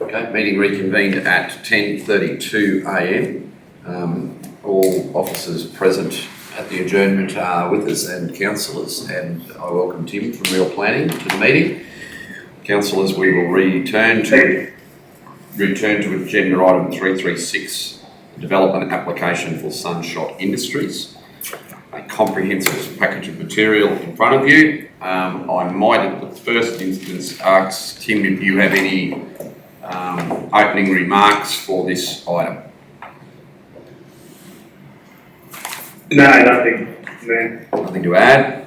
Okay, meeting reconvened at 10:32 a.m. All officers present at the adjournment are with us and councillors, and I welcome Tim from Real Planning to the meeting. Councillors, we will return to agenda item 336, development application for Sunshot Industries. A comprehensive package of material in front of you. I might at the first instance ask Tim if you have any opening remarks for this item. No, nothing. No. Nothing to add.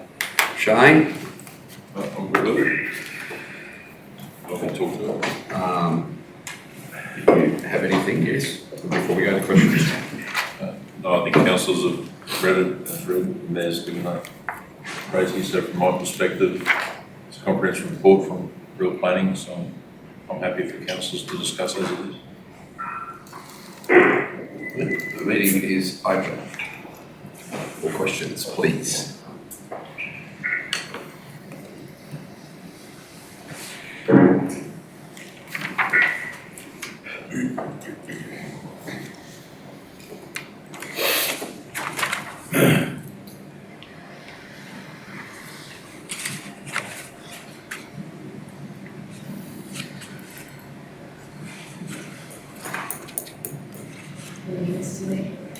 Shane? I'm good with it. Nothing to talk to. If you have anything, yes, before we go to questions. No, I think councillors have read it, and Mayor's given a raising. So from my perspective, it's a comprehensive report from Real Planning, so I'm happy for councillors to discuss as it is. The meeting is open. For questions, please.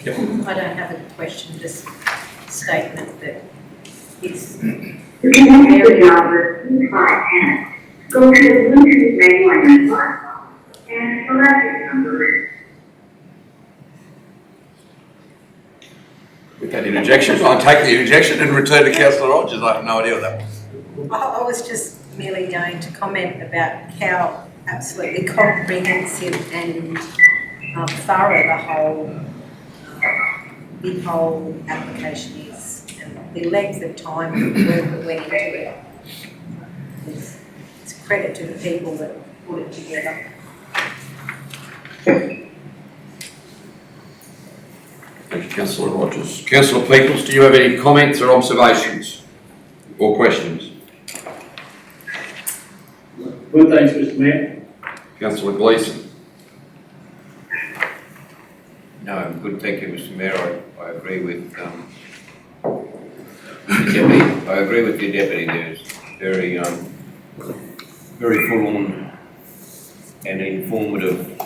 Yep. I don't have a question, just a statement that it's To connect the browser, use 510. Go to the Bluetooth menu on your smartphone and select your number. With that interjection, I'll take the interjection and return to Councillor Rogers. I have no idea what that was. I was just merely going to comment about how absolutely comprehensive and thorough the whole application is, and the length of time and the work that went into it. It's credit to the people that put it together. Thank you, Councillor Rogers. Councillor Peoples, do you have any comments or observations or questions? Good, thanks, Mr. Mayor. Councillor Gleeson. No, good, thank you, Mr. Mayor. I agree with the deputy. I agree with the deputy. There's very full on and informative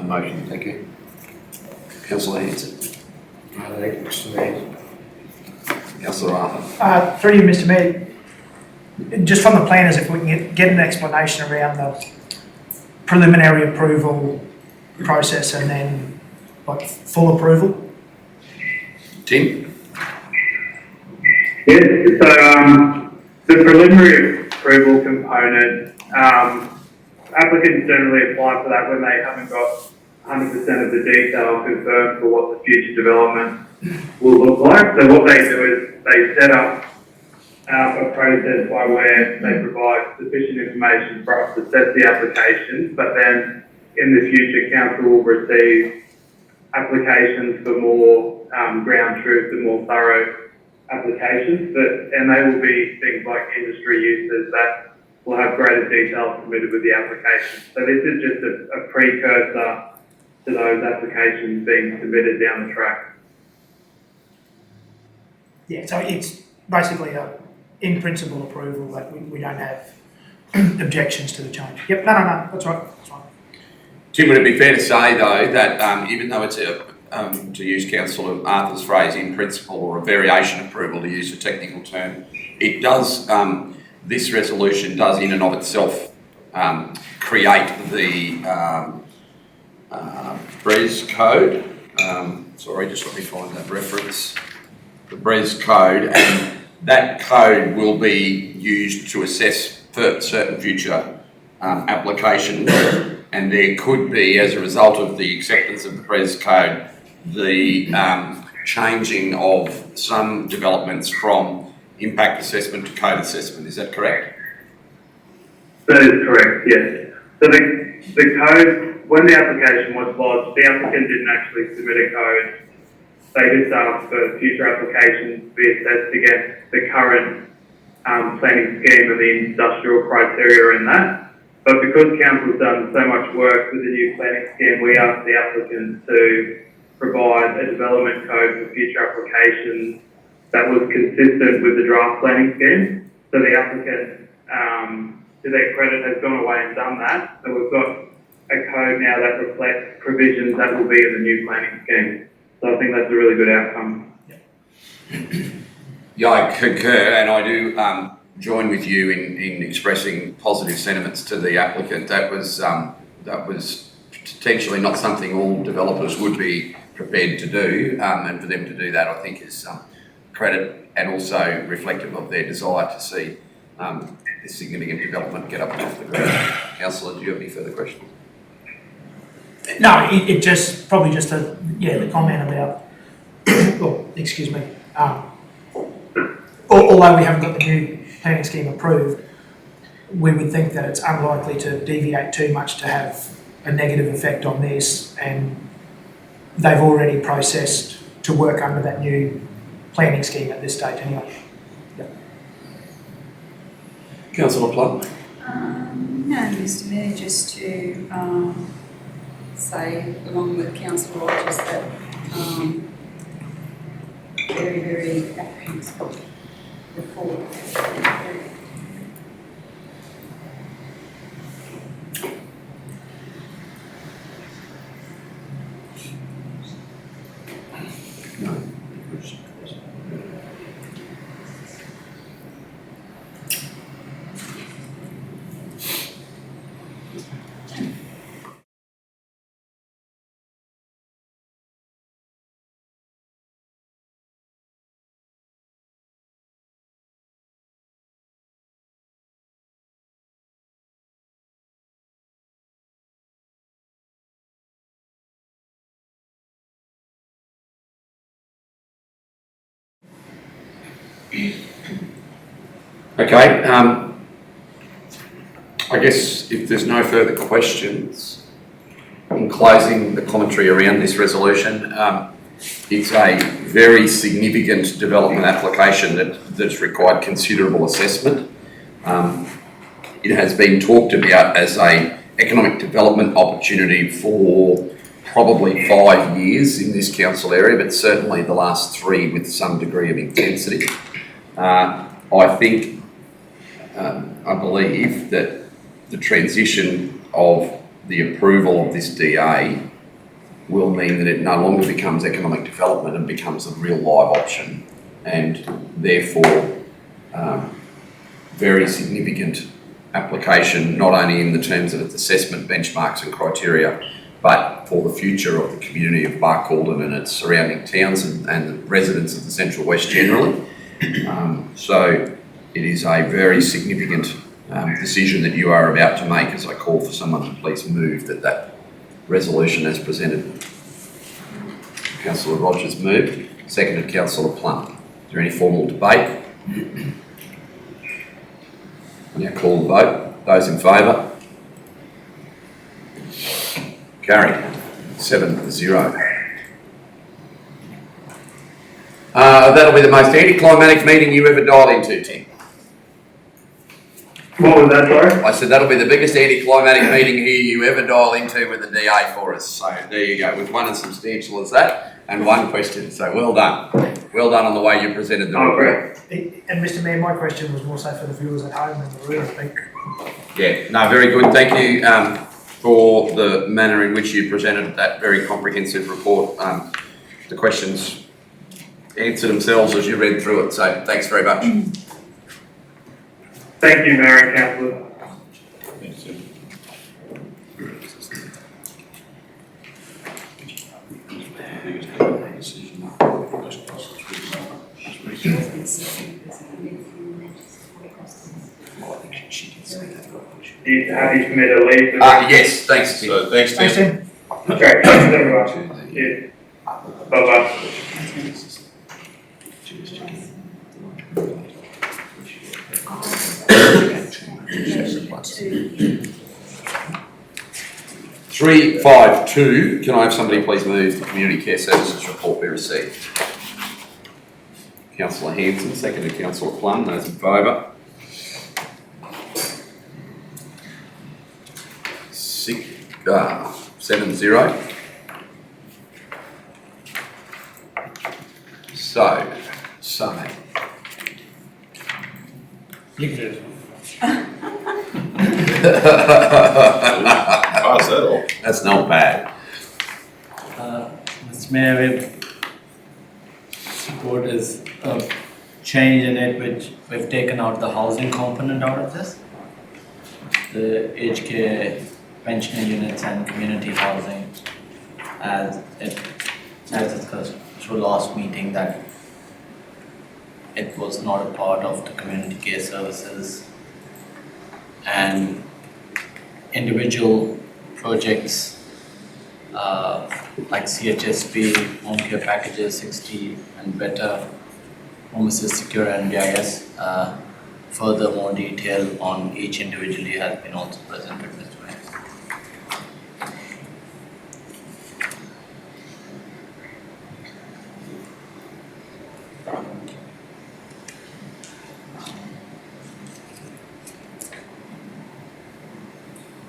motion. Thank you. Councillor Hanson. Thank you, Mr. Mayor. Councillor Arthur. Through you, Mr. Mayor, just from the planners, if we can get an explanation around the preliminary approval process and then like full approval. Tim? Yes, so the preliminary approval component, applicants generally apply for that when they haven't got 100% of the detail confirmed for what the future development will look like. So what they do is they set up a process by where they provide sufficient information for us to assess the application, but then in the future council will receive applications for more ground truth and more thorough applications, and they will be things like industry uses that will have greater detail submitted with the application. So this is just a precursor to those applications being submitted down the track. Yeah, so it's basically a in principle approval, like we don't have objections to the change. Yep, no, that's right, that's right. Tim, would it be fair to say though that even though it's to use Councillor Arthur's phrase, in principle, or a variation approval to use a technical term, it does, this resolution does in and of itself create the BRES code. Sorry, just let me find that reference. The BRES code, and that code will be used to assess certain future applications, and there could be, as a result of the acceptance of the BRES code, the changing of some developments from impact assessment to code assessment. Is that correct? That is correct, yes. So the code, when the application was lodged, the applicant didn't actually submit a code. They just asked for future applications to be assessed against the current planning scheme and the industrial criteria in that. But because council's done so much work with the new planning scheme, we asked the applicant to provide a development code for future applications that was consistent with the draft planning scheme. So the applicant, to their credit, has gone away and done that. So we've got a code now that reflects provisions that will be in the new planning scheme. So I think that's a really good outcome. Yeah, I concur, and I do join with you in expressing positive sentiments to the applicant. That was potentially not something all developers would be prepared to do, and for them to do that, I think is credit and also reflective of their desire to see this significant development get up and off the ground. Councillor, do you have any further questions? No, it just, probably just the comment about, oh, excuse me, although we haven't got the new planning scheme approved, we would think that it's unlikely to deviate too much to have a negative effect on this, and they've already processed to work under that new planning scheme at this stage anyway. Councillor Plum? No, Mr Mayor, just to say, along with Councillor Rogers, that very, very apprehensive report. No. Okay, I guess if there's no further questions, in closing the commentary around this resolution, it's a very significant development application that's required considerable assessment. It has been talked about as an economic development opportunity for probably 5 years in this council area, but certainly the last 3 with some degree of intensity. I believe that the transition of the approval of this DA will mean that it no longer becomes economic development and becomes a real live option, and therefore very significant application, not only in the terms of its assessment benchmarks and criteria, but for the future of the community of Barcaldine and its surrounding towns and the residents of the Central West generally. So it is a very significant decision that you are about to make, as I call for someone to please move that resolution as presented. Councillor Rogers moved, seconded Councillor Plum. Is there any formal debate? I now call the vote. Those in favour? Carried. 7-0. That'll be the most anticlimactic meeting you ever dialed into, Tim. What was that, sorry? I said that'll be the biggest anticlimactic meeting here you ever dial into with the DA for us. So there you go, with one as substantial as that and one question. So well done. Well done on the way you presented the report. And Mr Mayor, my question was more so for the viewers at home than the room, I think. Yeah, no, very good. Thank you for the manner in which you presented that very comprehensive report. The questions answer themselves as you read through it, so thanks very much. Thank you, Mayor and Councillor. Thanks, Tim. He's happy for me to leave. Yes, thanks, Tim. So thanks, Thanks, Tim. Tim. Great, thanks everyone. Cheers. Bye-bye. 352, can I have somebody please move the Community Care Services report be received? Councillor Hanson, seconded Councillor Plum. Those in favour? 7-0. So, You can do it. Pass that off. that's not bad. Mr. Mayor, we've support is a change in it, which we've taken out the housing component out of this. The aged care, pensioner units and community housing, as discussed through last meeting, that it was not a part of the community care services, and individual projects like CHSP, home care packages 60 and better, home assist secure and DIS. Further more detail on each individually has been also presented, Mr. Mayor.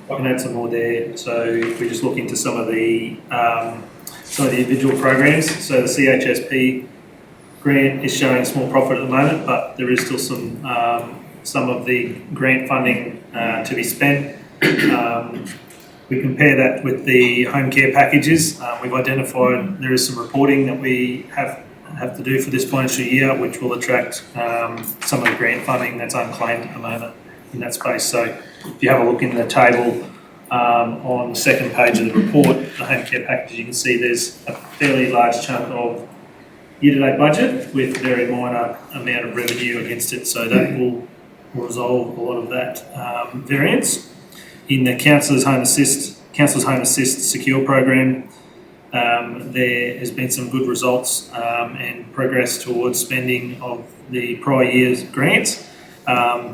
I can add some more there. So if we just look into some of the individual programs, so the CHSP grant is showing a small profit at the moment, but there is still some of the grant funding to be spent. We compare that with the home care packages. We've identified there is some reporting that we have to do for this financial year, which will attract some of the grant funding that's unclaimed at the moment in that space. So if you have a look in the table on the second page of the report, the home care packages, you can see there's a fairly large chunk of year-to-date budget with very minor amount of revenue against it, so that will resolve a lot of that variance. In the Councillors Home Assist Secure program, there has been some good results and progress towards spending of the prior year's grants.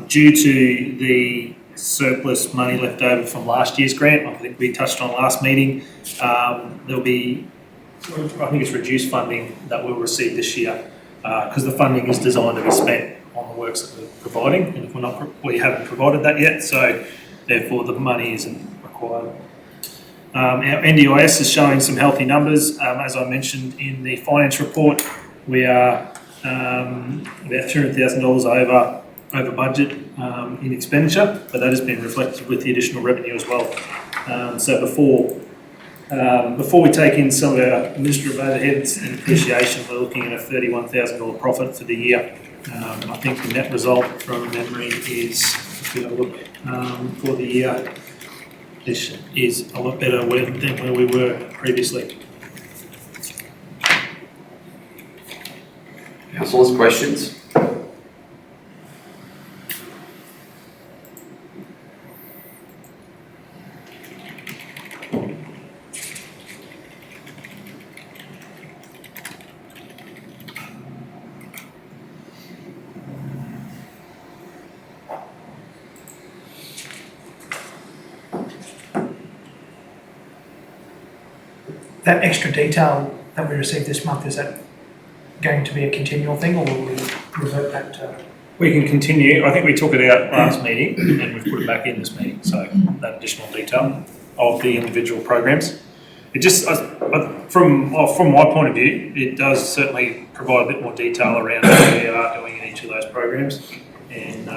Due to the surplus money left over from last year's grant, I think we touched on last meeting, there'll be, I think it's reduced funding that we'll receive this year because the funding is designed to be spent on the works that we're providing, and if we haven't provided that yet, so therefore the money isn't required. Our NDIS is showing some healthy numbers. As I mentioned in the finance report, we are about $200,000 over budget in expenditure, but that has been reflected with the additional revenue as well. So before we take in some of our administrative overheads and depreciation, we're looking at a $31,000 profit for the year. I think the net result from memory is, if we have a look for the year, this is a lot better than where we were previously. Councillors, questions? That extra detail that we received this month, is that going to be a continual thing, or will we revert back to? We can continue. I think we took it out last meeting and we've put it back in this meeting, so that additional detail of the individual programs. It just, from my point of view, it does certainly provide a bit more detail around what we are doing in each of those programs, and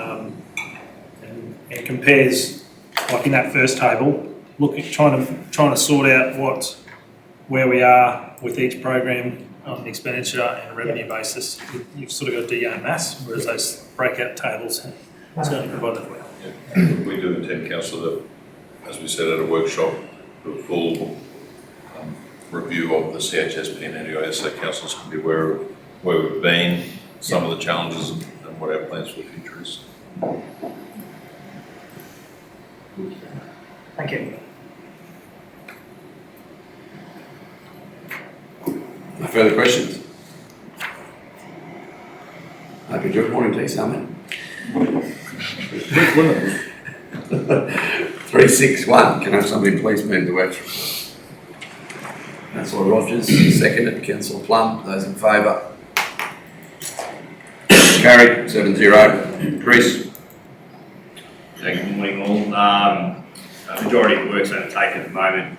compares, like in that first table, trying to sort out where we are with each program on an expenditure and a revenue basis. You've sort of got DA and maths, whereas those breakout tables certainly provide that for you. Yeah. We do intend, Councillor, that, as we said at a workshop, do a full review of the CHSP and NDIS, so councillors can be aware of where we've been, some of the challenges and what our plans for the future is. Thank you. No further questions? Okay, good morning to you, Simon. 361, can I have somebody please move the works report? Councillor Rogers, seconded. Councillor Plum, those in favour? Carried, 7-0. Chris? Good morning all. majority of the works undertaken at the moment,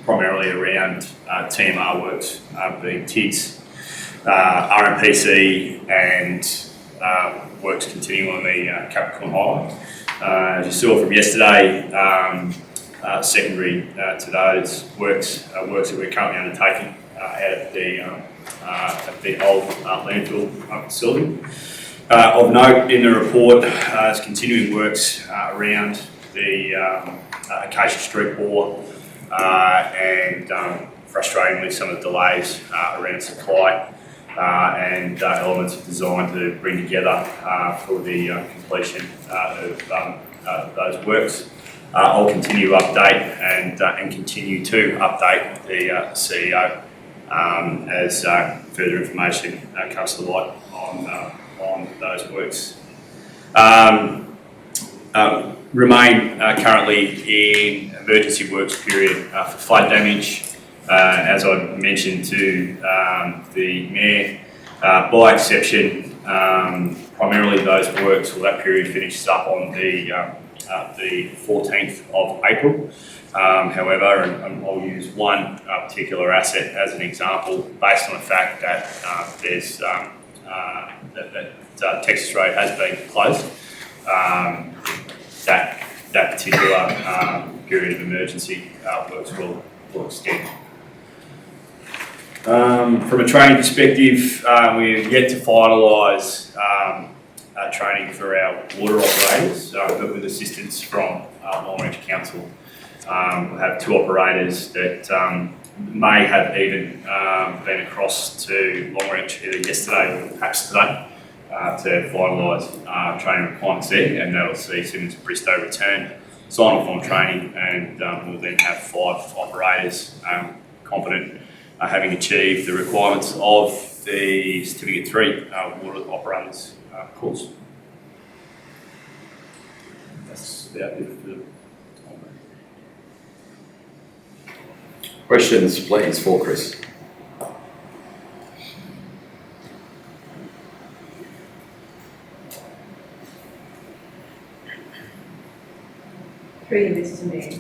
primarily around TMR works, being TIGS, RMPC, and works continuing on the Capricorn Highway. As you saw from yesterday, secondary to those works that we're currently undertaking out at the old landfill facility. Of note in the report is continuing works around the Acacia Street bore and frustratingly some of the delays around supply and elements of design to bring together for the completion of those works. I'll continue to update and continue to update the CEO as further information comes to light on those works. Remain currently in emergency works period for flood damage. As I mentioned to the Mayor, by exception, primarily those works, well, that period finishes up on the 14th of April. However, and I'll use one particular asset as an example, based on the fact that there's that Texas Road has been closed. That particular period of emergency works will extend. From a training perspective, we're yet to finalise training for our water operators, but with assistance from Longreach Council. We'll have two operators that may have even been across to Longreach either yesterday or perhaps today to finalise training requirements there, and that'll see Simmons Bristow return, sign off on training, and we'll then have 5 operators confident having achieved the requirements of the Certificate 3 water operators course. That's about it for the Questions, please, for Chris. Through you, Mr. Mayor,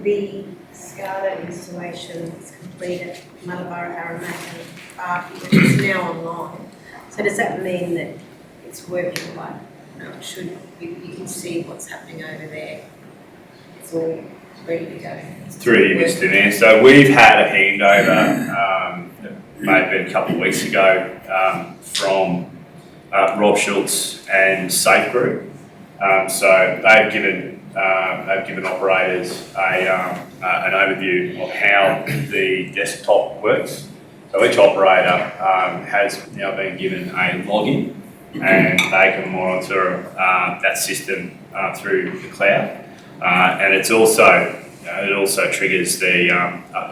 the SCADA installation is complete at Mullabara Aramaca Park, it's now online. So does that mean that it's working like you can see what's happening over there? It's all ready to go. Through you, Mr. Mayor. So we've had a handover, may have been a couple of weeks ago, from Rob Schultz and Safe Group. So they've given operators an overview of how the desktop works. So each operator has now been given a login, and they can monitor that system through the cloud. And it also triggers the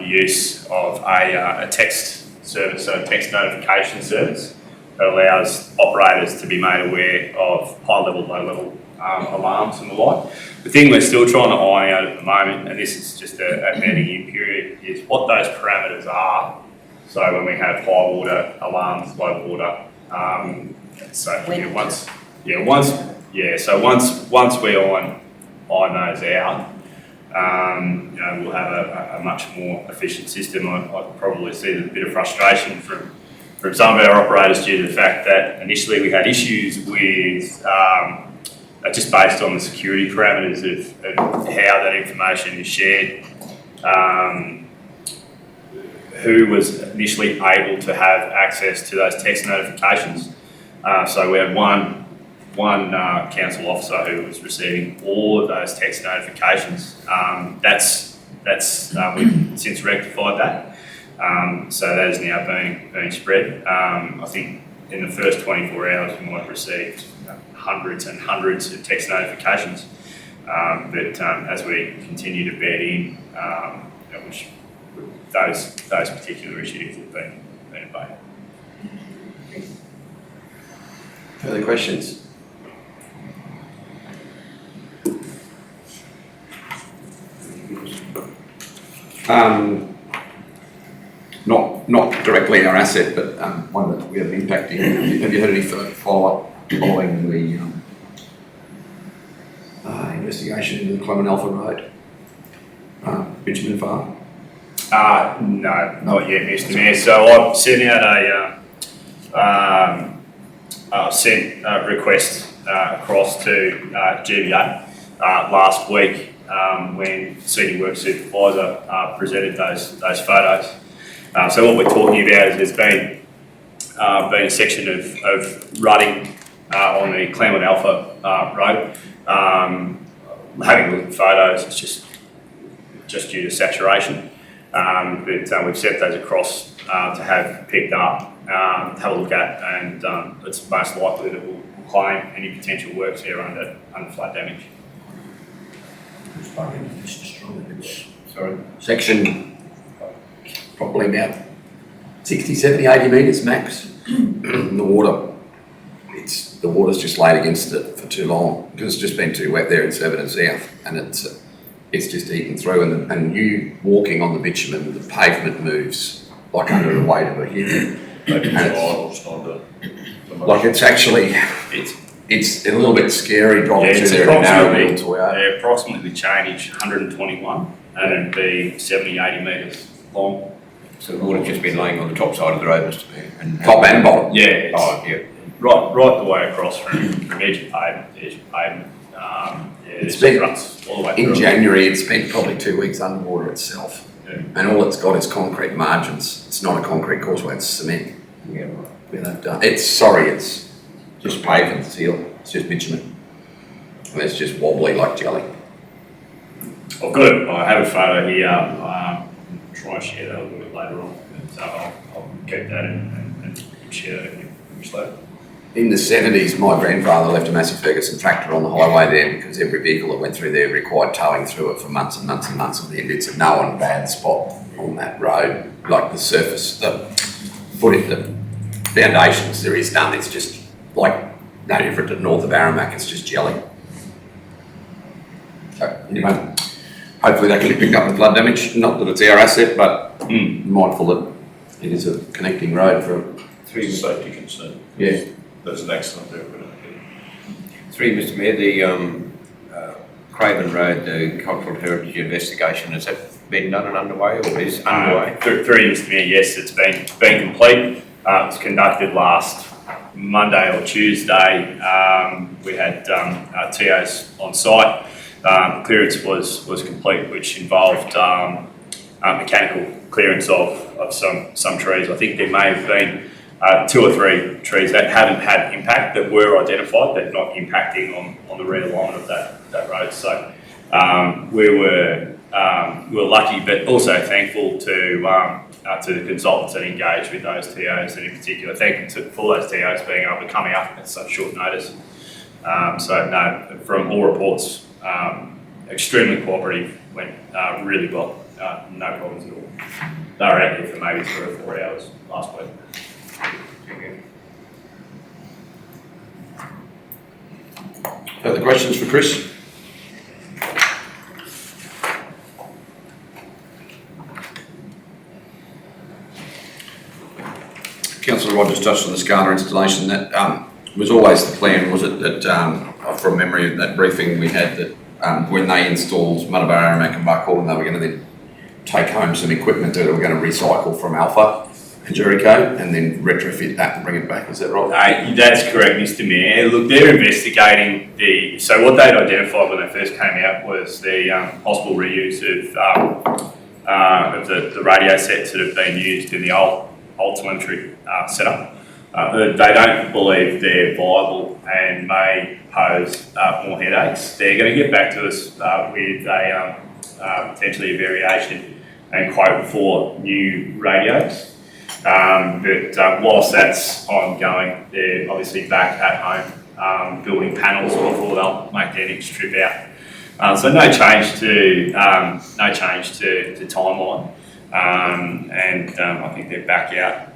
use of a text service, so a text notification service that allows operators to be made aware of high-level, low-level alarms and the like. The thing we're still trying to iron out at the moment, and this is just a bedding in period, is what those parameters are. So when we have high water alarms, low water, so once we iron those out, we'll have a much more efficient system. I probably see a bit of frustration from some of our operators due to the fact that initially we had issues with just based on the security parameters of how that information is shared, who was initially able to have access to those text notifications. So we had one council officer who was receiving all of those text notifications. We've since rectified that. So that is now being spread. I think in the first 24 hours we might have received hundreds and hundreds of text notifications. But as we continue to bed in, which those particular issues have been abated. Further questions? Not directly our asset, but one that we have impacting. Have you had any further follow-up following investigation into the Clement Alpha Road, bitumen farm? No, not yet, Mr. Mayor. So I've sent out a request across to GBA last week when Senior Work Supervisor presented those photos. So what we're talking about is there's been a section of rutting on the Clement Alpha Road. Having a look at the photos, it's just due to saturation. But we've sent those across to have picked up, have a look at, and it's most likely that we'll claim any potential works here under flood damage. Sorry. Section, probably about 60, 70, 80 metres max. The water's just laid against it for too long because it's just been too wet there in Surbiton South, and it's just eaten through, and you walking on the bitumen, the pavement moves like under the weight of a human. Like it's actually, it's a little bit scary dropping through there in a narrow middle Toyota. Approximately change 121 and it'd be 70, 80 metres long. So the water's just been laying on the top side of the road, Mr. Mayor? And Top and bottom. Yeah, it's yeah. right the way across from edge of pavement to edge of pavement. It's been, ruts all the way in through. January, it's been probably 2 weeks underwater itself. Yeah. And all it's got is concrete margins. It's not a concrete causeway, it's cement. Yeah, right. It's just pavement seal. It's just bitumen. And it's just wobbly like jelly. I have a photo here. I'll try and share that a little bit later on. So I'll keep that and share that with you later. In the 70s, my grandfather left a Massey Ferguson tractor on the highway there because every vehicle that went through there required towing through it for months and months and months. And then it's a known bad spot on that road. Like the surface, the foundations there is none. It's just like no different to north of Aramac. It's just jelly. So anyway, hopefully that can be picked up with flood damage. Not that it's our asset, but mindful that it is a connecting road for Three safety concern. yeah. That's an excellent idea. Three, Mr. Mayor, the Craven Road, the Cultural Heritage investigation, has that been done and underway, or is underway? Through Mr. Mayor, yes, it's been complete. It was conducted last Monday or Tuesday. We had TOs on site. Clearance was complete, which involved mechanical clearance of some trees. I think there may have been 2 or 3 trees that haven't had impact that were identified that not impacting on the realignment of that road. So we were lucky, but also thankful to the consultants that engaged with those TOs, and in particular thankful for those TOs being able to come out at such short notice. So no, from all reports, extremely cooperative, went really well, no problems at all. They were out there for maybe 3 or 4 hours last week. Further questions for Chris? Councillor Rogers touched on the SCADA installation. That was always the plan, was it, that from memory of that briefing we had, that when they installed Muttaburra, Aramac and Buckhorn, they were going to then take home some equipment that they were going to recycle from Alpha and Jericho and then retrofit that and bring it back. Is that right? That's correct, Mr. Mayor. Look, they're investigating so what they'd identified when they first came out was the possible reuse of the radio sets that have been used in the old telemetry setup. They don't believe they're viable and may pose more headaches. They're going to get back to us with potentially a variation and quote for new radios. But whilst that's ongoing, they're obviously back at home building panels before they'll make their next trip out. So no change to timeline, and I think they're back out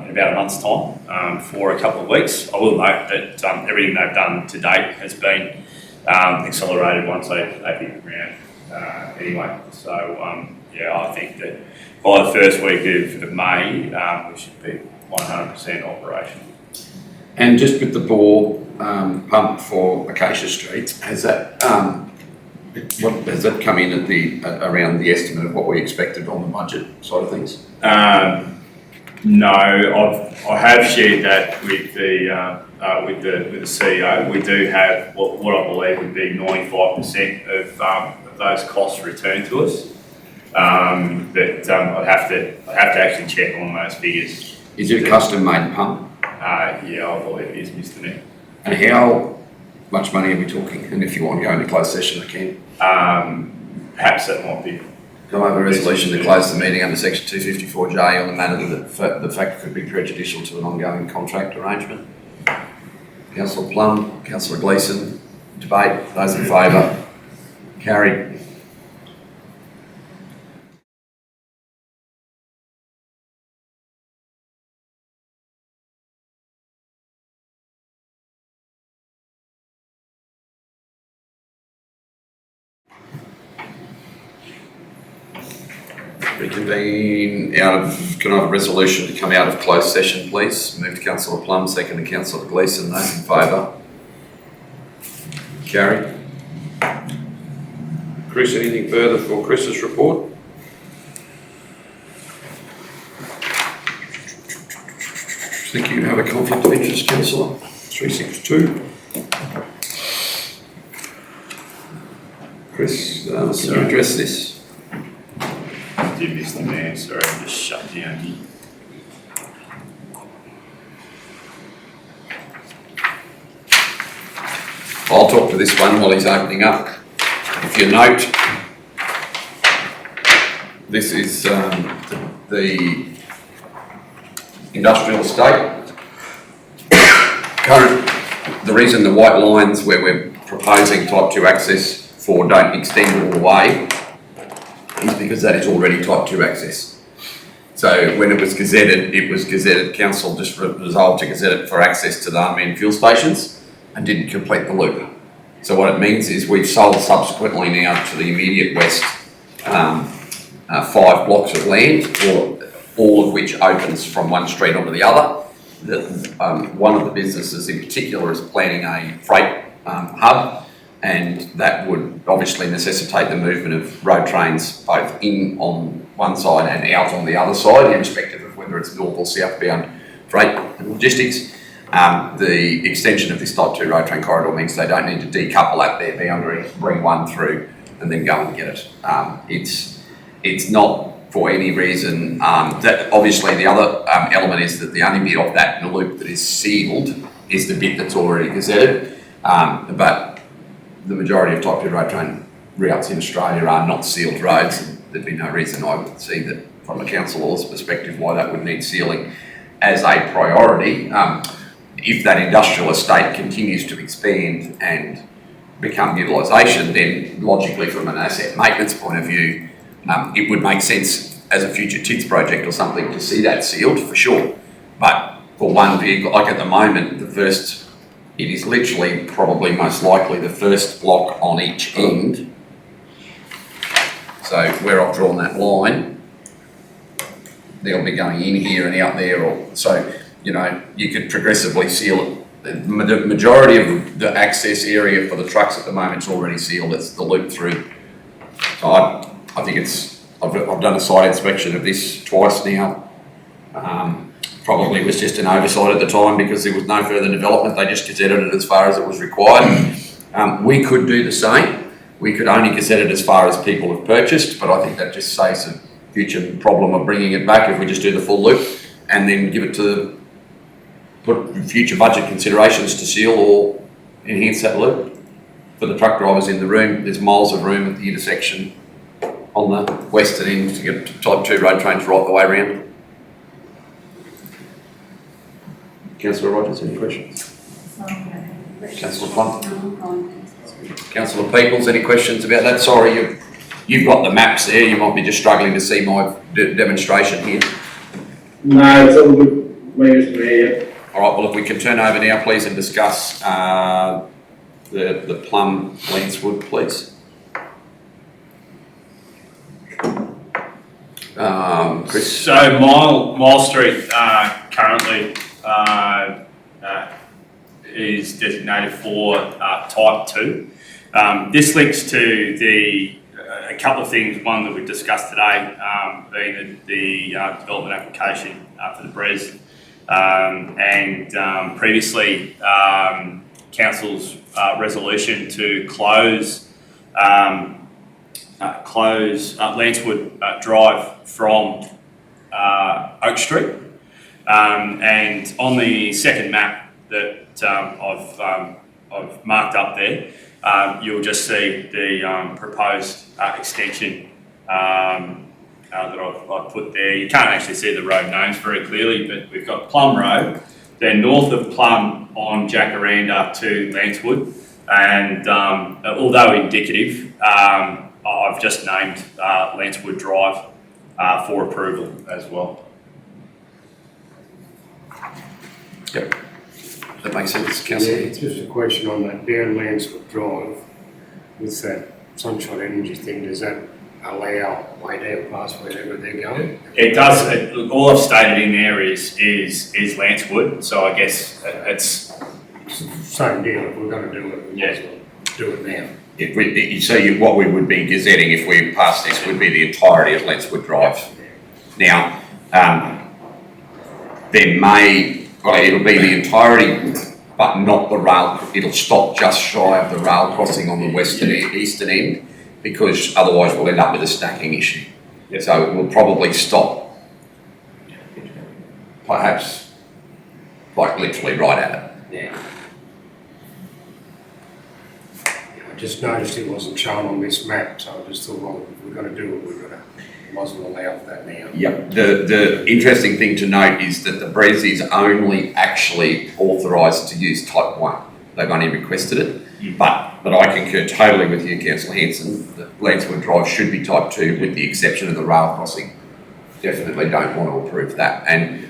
in about a month's time for a couple of weeks. I will note that everything they've done to date has been accelerated once they hit the ground anyway. So yeah, I think that by the first week of May, we should be 100% operational. And just with the bore, pump for Acacia Street, has that, has that come in at around the estimate of what we expected on the budget side of things? No, I have shared that with the CEO. We do have what I believe would be 95% of those costs returned to us. But I'd have to actually check on those figures. Is it a custom-made pump? Yeah, I believe it is, Mr. Nick. And how much money are we talking? And if you want to go into closed session, I can. Perhaps that might be. Can I have a resolution to close the meeting under section 254J on the matter that the fact could be prejudicial to an ongoing contract arrangement? Councillor Plum, Councillor Gleeson, debate, those in favour? Carried. Reconvene out of, can I have a resolution to come out of closed session, please? Move to Councillor Plum, second to Councillor Gleeson. Those in favour? Carried. Chris, anything further for Chris's report? I think you have a conflict of interest, Councillor. 362. Chris, can you address this? Did miss the man, sorry, I'm just shut down here. I'll talk to this one while he's opening up. If you note, this is the industrial estate. The reason the white lines where we're proposing type 2 access for don't extend all the way is because that is already type 2 access. So when it was gazetted, council just resolved to gazette it for access to the unmanned fuel stations and didn't complete the loop. So what it means is we've sold subsequently now to the immediate west 5 blocks of land, all of which opens from one street onto the other. One of the businesses in particular is planning a freight hub, and that would obviously necessitate the movement of road trains both in on one side and out on the other side, irrespective of whether it's north or southbound freight and logistics. The extension of this type 2 road train corridor means they don't need to decouple at their boundary, bring one through and then go and get it. It's not for any reason. That obviously the other element is that the only bit of that loop that is sealed is the bit that's already gazetted. But the majority of type 2 road train routes in Australia are not sealed roads. There'd be no reason I would see that from a council law's perspective why that would need sealing as a priority. If that industrial estate continues to expand and become utilisation, then logically from an asset maintenance point of view, it would make sense as a future TIDS project or something to see that sealed for sure. But for one vehicle, like at the moment, it is literally probably most likely the first block on each end. So where I've drawn that line, they'll be going in here and out there, so you could progressively seal it. The majority of the access area for the trucks at the moment is already sealed. It's the loop through. So I think I've done a site inspection of this twice now. Probably was just an oversight at the time because there was no further development. They just gazetted it as far as it was required. We could do the same. We could only gazette it as far as people have purchased, but I think that just saves a future problem of bringing it back if we just do the full loop and then give it to put future budget considerations to seal or enhance that loop. For the truck drivers in the room, there's miles of room at the intersection on the western end to get type 2 road trains right the way around. Councillor Rogers, any questions? Councillor Plum? Councillor Peoples, any questions about that? Sorry, you've got the maps there. You might be just struggling to see my demonstration here. No, it's all good. Mr. Mayor. All right, well, if we can turn over now, please, and discuss the Plum Lenswood, please. Chris? So Mile Street currently is designated for type 2. This links to a couple of things. One that we discussed today, being the development application for the BRES, and previously Council's resolution to close Lancewood Drive from Oak Street. And on the second map that I've marked up there, you'll just see the proposed extension that I've put there. You can't actually see the road names very clearly, but we've got Plum Road, then north of Plum on Jacaranda to Lancewood, and although indicative, I've just named Lancewood Drive for approval as well. Yep. That makes sense, Councillor. Yeah, just a question on that down Lancewood Drive with that Sunshine Energy thing. Does that allow way down past wherever they're going? It does. Look, all I've stated in there is Lancewood, so I guess it's Same deal. If we're going to do it, we might as well do it now. What we would be gazetting if we pass this would be the entirety of Lancewood Drive. Now, it'll be the entirety, but not the rail. It'll stop just shy of the rail crossing on the eastern end, because otherwise we'll end up with a stacking issue. Yeah. So it will probably stop, perhaps, like literally right at it. Yeah. I just noticed it wasn't shown on this map, so I just thought, well, if we're going to do it, might as well allow for that now. Yep. The interesting thing to note is that the BRES is only actually authorised to use type 1. They've only requested it. But I concur totally with you, Councillor Hanson, that Lancewood Drive should be type 2 with the exception of the rail crossing. Definitely don't want to approve that. And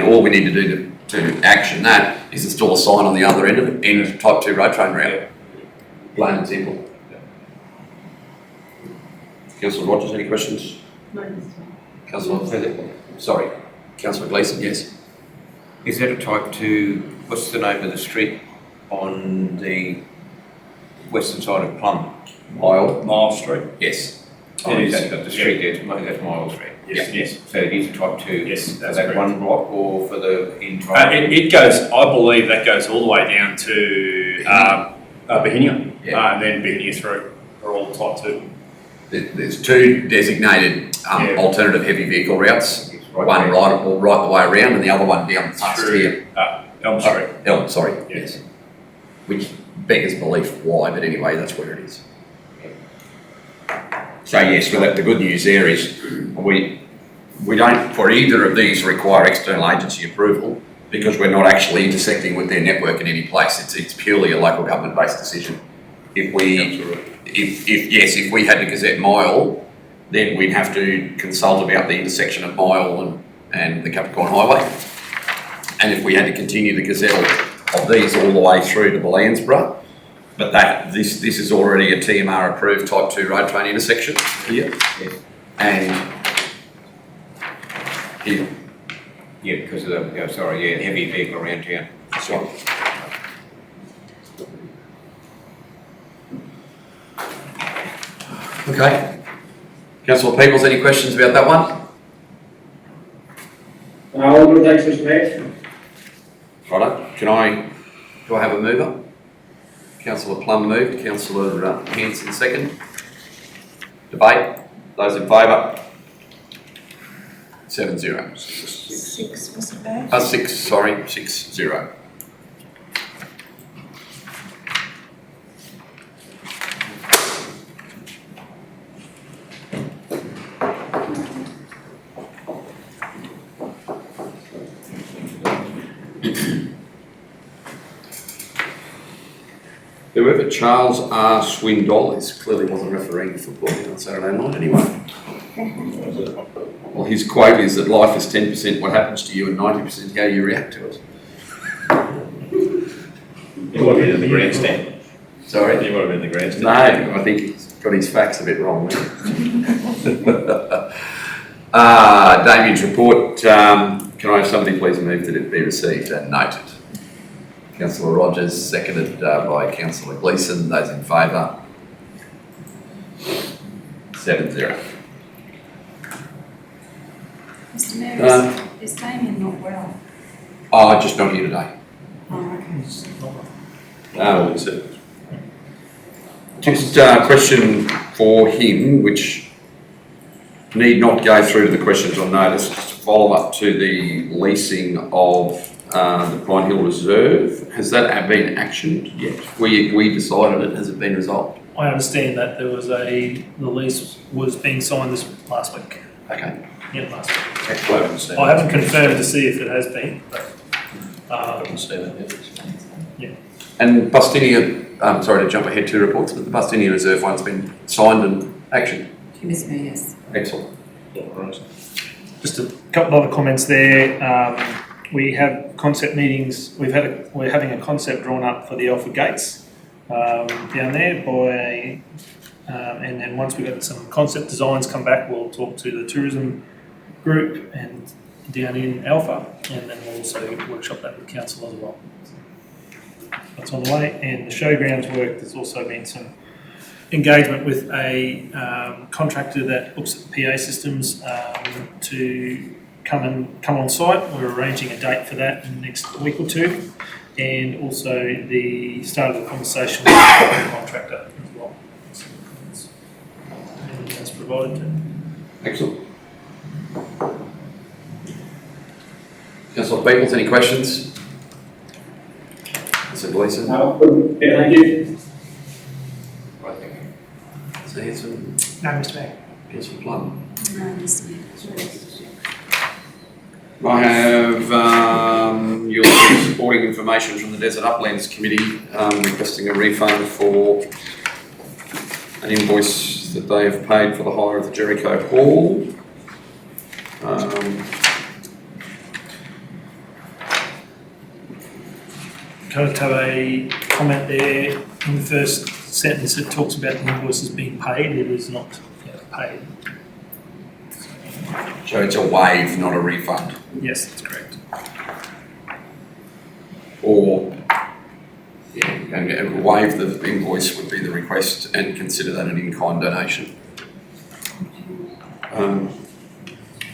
all we need to do to action that is install a sign on the other end of type 2 road train route. Plain and simple. Councillor Rogers, any questions? No, Councillor Philip? Sorry. Councillor Gleeson, yes. Is that a type 2, what's the name of the street on the western side of Plum? Mile Street. Yes. Oh, is that got the street there, that's Mile Street? Yes. So it is a type 2? Yes, For that's that correct. one block or for the entire? It goes, I believe that goes all the way down to Bohinia, Yeah. and then Bohinia through are all type 2. There's two designated alternative heavy vehicle routes. One right the way around and the other one down past here. Elm Street. Elm, sorry. Yes. Which beggars belief why, but anyway, that's where it is. So yes, well, the good news there is we don't, for either of these, require external agency approval because we're not actually intersecting with their network in any place. It's purely a local government based decision. If we had to gazette Mile, then we'd have to consult about the intersection of Mile and the Capricorn Highway. And if we had to continue the gazette of these all the way through to Belansborough, but this is already a TMR approved type 2 road train intersection here. Yes. And here. Yeah, because of the, heavy vehicle around town. Sorry. Okay. Councillor Peoples, any questions about that one? All good, thanks, Mr. Mayor. Righto. Do I have a mover? Councillor Plum moved, Councillor Hanson second. Debate. Those in favour? 7-0. 6 was it bad? 6-0. Whoever Charles R. Swindoll is clearly wasn't refereeing football on Saturday night anyway. Well, his quote is that life is 10% what happens to you and 90% how you react to it. He would have been in the grandstand. Sorry? He would have been in the grandstand. No, I think he's got his facts a bit wrong there. Damien's report, can I have somebody please move that it be received and noted? Councillor Rogers, seconded by Councillor Gleeson. Those in favour? 7-0. Mr Mayor, is Damien not well? Oh, just not here today. Oh, okay. Just a question for him, which need not go through to the questions on notice, just to follow up to the leasing of the Pine Hill Reserve. Has that been actioned yet? We decided it. Has it been resolved? I understand that the lease was being signed this last week. Okay. Yeah, last week. Excellent. I haven't confirmed to see if it has been, but, I haven't seen it yet. And Bustinia, sorry to jump ahead to reports, but the Bustinia Reserve one's been signed and actioned. Mr Mayor, yes. Excellent. just a couple other comments there. We have concept meetings. We're having a concept drawn up for the Alfred Gates down there and then once we've got some concept designs come back, we'll talk to the tourism group and down in Alpha, and then we'll also workshop that with council as well. That's on the way. And the showgrounds work, there's also been some engagement with a contractor that looks at the PA systems to come on site. We're arranging a date for that in the next week or two, and also the start of the conversation with the contractor as well. And that's provided to. Excellent. Councillor Beatles, any questions? Councillor Gleeson? No, yeah, thank you. Right, thank you. Councillor Hanson? No, Mr Mayor. Councillor Plum? No, Mr Mayor. I have your supporting information from the Desert Uplands Committee requesting a refund for an invoice that they have paid for the hire of the Jericho Hall. Can I have a comment there? In the first sentence, it talks about the invoices being paid. It is not paid. So it's a waive, not a refund. Yes, that's correct. Or, and waive the invoice would be the request and consider that an in-kind donation.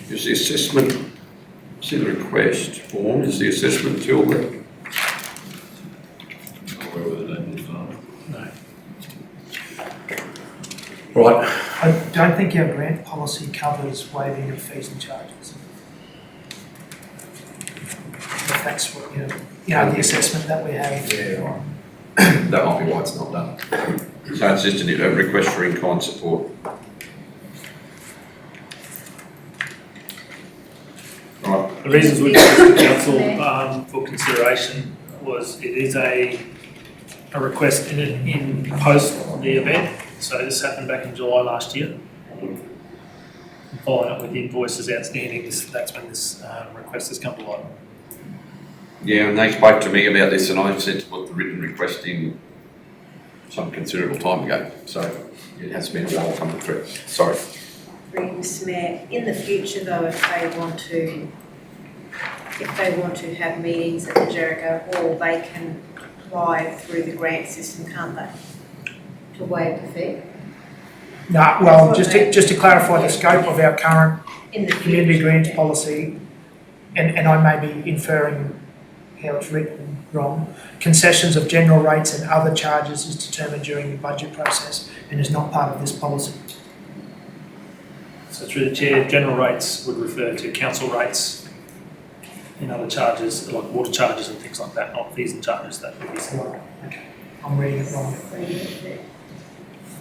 Is the assessment, see the request form, is the assessment till there? No. Right. I don't think our grant policy covers waiving of fees and charges. If that's what, the assessment that we have. Yeah, right. That might be why it's not done. So it's just a request for in-kind support. Right. The reasons we gave the council for consideration was it is a request in post the event. So this happened back in July last year. Following up with the invoices outstanding, that's when this request has come to light. Yeah, and they spoke to me about this, and I sent to put the written request in some considerable time ago. So it has been a while coming through. Sorry. Mr Mayor, in the future though, if they want to have meetings at the Jericho Hall, they can apply through the grant system, can't they? To waive the fee? No, well, just to clarify the scope of our current In the community future, grants yeah. policy, and I may be inferring how it's written wrong, concessions of general rates and other charges is determined during the budget process and is not part of this policy. So through the chair, general rates would refer to council rates and other charges like water charges and things like that, not fees and charges. That would be separate. Right, okay. I'm reading it wrong.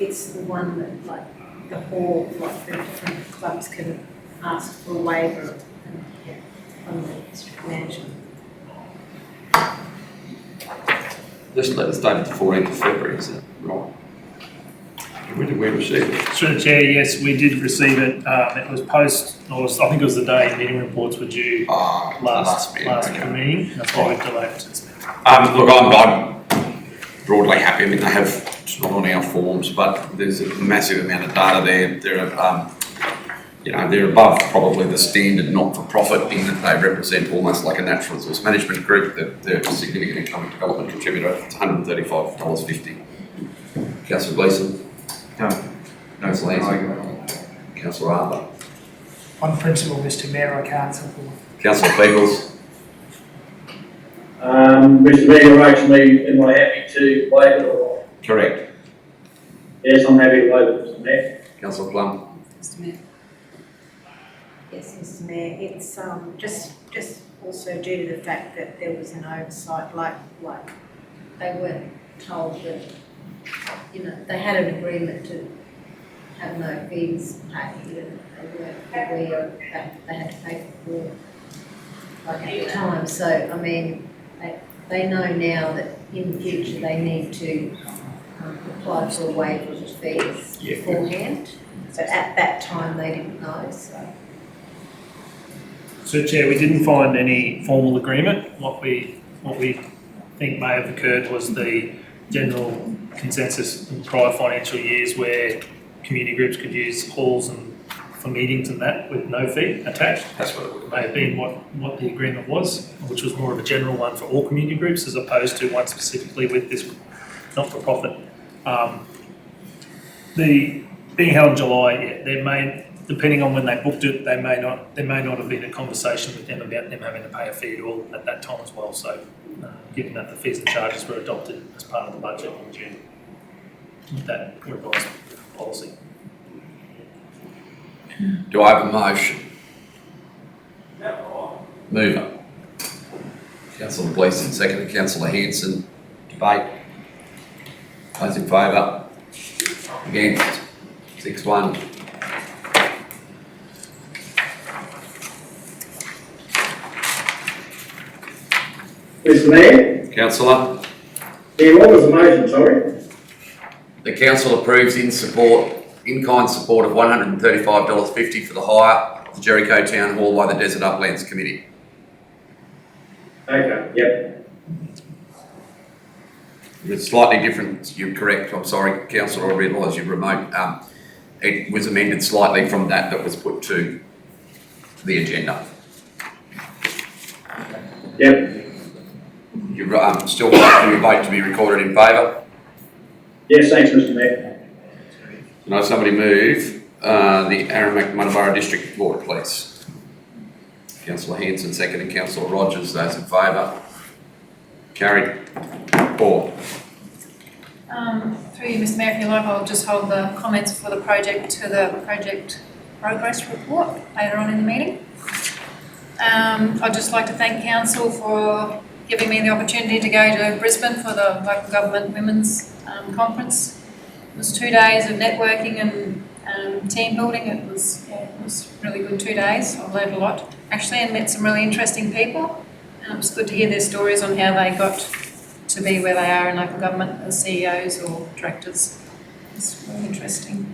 It's the one that, like, the hall, like, the different clubs can ask for a waiver from the district management. This letter's dated the 14th of February, is it? Right. When did we receive it? Through the chair, yes, we did receive it. It was I think it was the day meeting reports were due last okay. meeting. That's why we've delayed it since then. Look, I'm broadly happy. I mean, they have, it's not on our forms, but there's a massive amount of data there. There are you know, they're above probably the standard not-for-profit in that they represent almost like a natural resource management group. They're a significant economic development contributor. It's $135.50. Councillor Gleeson. No. Councillor Lansing. Councillor Arthur. On principle, Mr Mayor, I can't support. Councillor Peebles. Mr Mayor, actually, am I happy to waive it or? Correct. Yes, I'm happy to waive it, Mr Mayor. Councillor Plum. Mr Mayor. Yes, Mr Mayor, it's just also due to the fact that there was an oversight, like they weren't told that, you know, they had an agreement to have no fees paid, and they weren't aware that they had to pay for like at the time. So I mean, they know now that in the future they need to apply for a waiver of fees beforehand. So at that time they didn't know, so. So Chair, we didn't find any formal agreement. What we think may have occurred was the general consensus in prior financial years where community groups could use halls and for meetings and that with no fee attached. That's what it would May have been what the agreement was, which was more of a general one for all community groups as opposed to one specifically with this not-for-profit. The being held in July, there may, depending on when they booked it, there may not have been a conversation with them about them having to pay a fee at all at that time as well. So, given that the fees and charges were adopted as part of the budget in June, with that revised policy. Do I have a motion? Mover. Councillor Gleeson, second. Councillor Hanson. Debate. Those in favour? Against? 6-1. Mr Mayor? Councillor. Yeah, what was the motion, sorry? The council approves in kind support of $135.50 for the hire of the Jericho Town Hall by the Desert Uplands Committee. Okay, yep. It's slightly different, you're correct, I'm sorry, councillor, I realise you're remote. It was amended slightly from that was put to the agenda. Yep. You're still waiting for your vote to be recorded in favour? Yes, thanks, Mr Mayor. Can I have somebody move the Aramac-Munnabara District Board, please? Councillor Hanson, second, and Councillor Rogers, those in favour? Carried. 4. Through you, Mr Mayor, if you like, I'll just hold the comments for the project to the project progress report later on in the meeting. I'd just like to thank Council for giving me the opportunity to go to Brisbane for the Local Government Women's Conference. It was 2 days of networking and team building. It was really good 2 days. I learned a lot actually and met some really interesting people. And it was good to hear their stories on how they got to be where they are in local government as CEOs or directors. It's really interesting.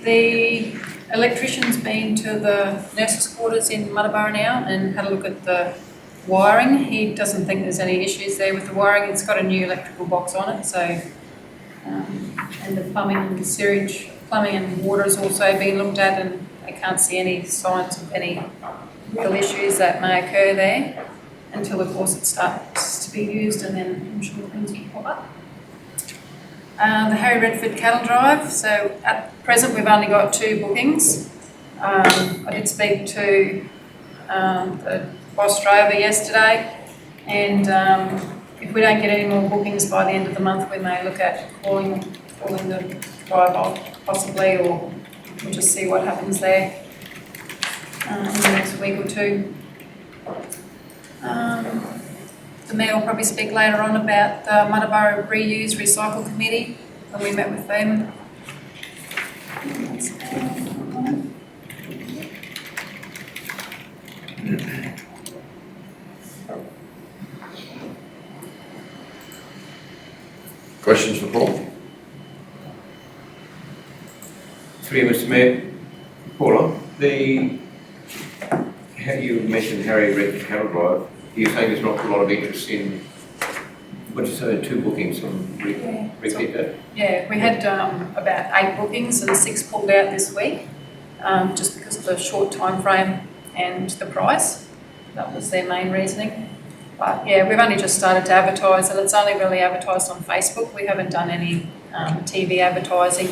The electrician's been to the nurses' quarters in Munnabara now and had a look at the wiring. He doesn't think there's any issues there with the wiring. It's got a new electrical box on it, so and the plumbing and sewage, plumbing and water has also been looked at, and they can't see any signs of any real issues that may occur there until, of course, it starts to be used, and then I'm sure things will pop up. The Harry Redford Cattle Drive. So at present, we've only got 2 bookings. I did speak to the boss driver yesterday, and if we don't get any more bookings by the end of the month, we may look at calling the drive off possibly, or we'll just see what happens there in the next week or 2. The Mayor will probably speak later on about the Munnabara Reuse Recycle Committee when we met with them. Questions for Paul? Through you, Mr Mayor. Paula, you mentioned Harry Redford Cattle Drive. You're saying there's not a lot of interest in, what did you say, 2 bookings on repeat that? Yeah, we had about 8 bookings and 6 pulled out this week. just because of the short time frame and the price. That was their main reasoning. But yeah, we've only just started to advertise, and it's only really advertised on Facebook. We haven't done any TV advertising.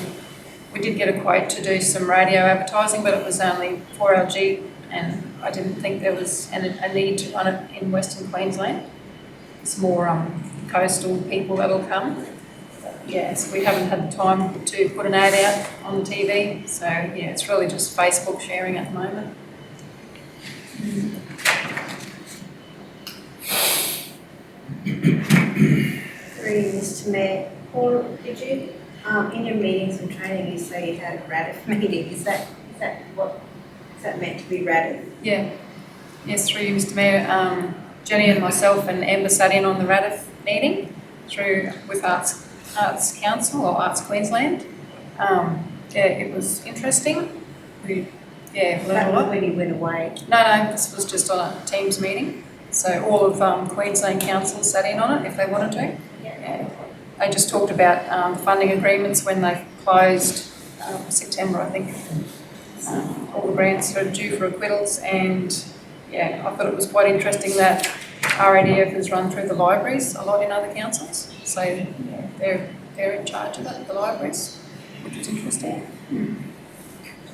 We did get a quote to do some radio advertising, but it was only for our Jeep, and I didn't think there was a need to run it in Western Queensland. It's more coastal people that'll come. But yeah, so we haven't had the time to put an ad out on the TV. So yeah, it's really just Facebook sharing at the moment. Through Mr. Mayor, Paul, did you, in your meetings and training, you say you had a RADIF meeting. Is that meant to be RADIF? Yeah. Yes, through you, Mr. Mayor. Jenny and myself and Amber sat in on the RADIF meeting with Arts Council or Arts Queensland. Yeah, it was interesting. We learned a lot. When you went away? No, this was just on a Teams meeting. So all of Queensland councils sat in on it if they wanted to. Yeah. They just talked about the funding agreements when they closed September, I think. All the grants are due for acquittals, and yeah, I thought it was quite interesting that RADF is run through the libraries a lot in other councils. So yeah, they're in charge of it, the libraries, which is interesting.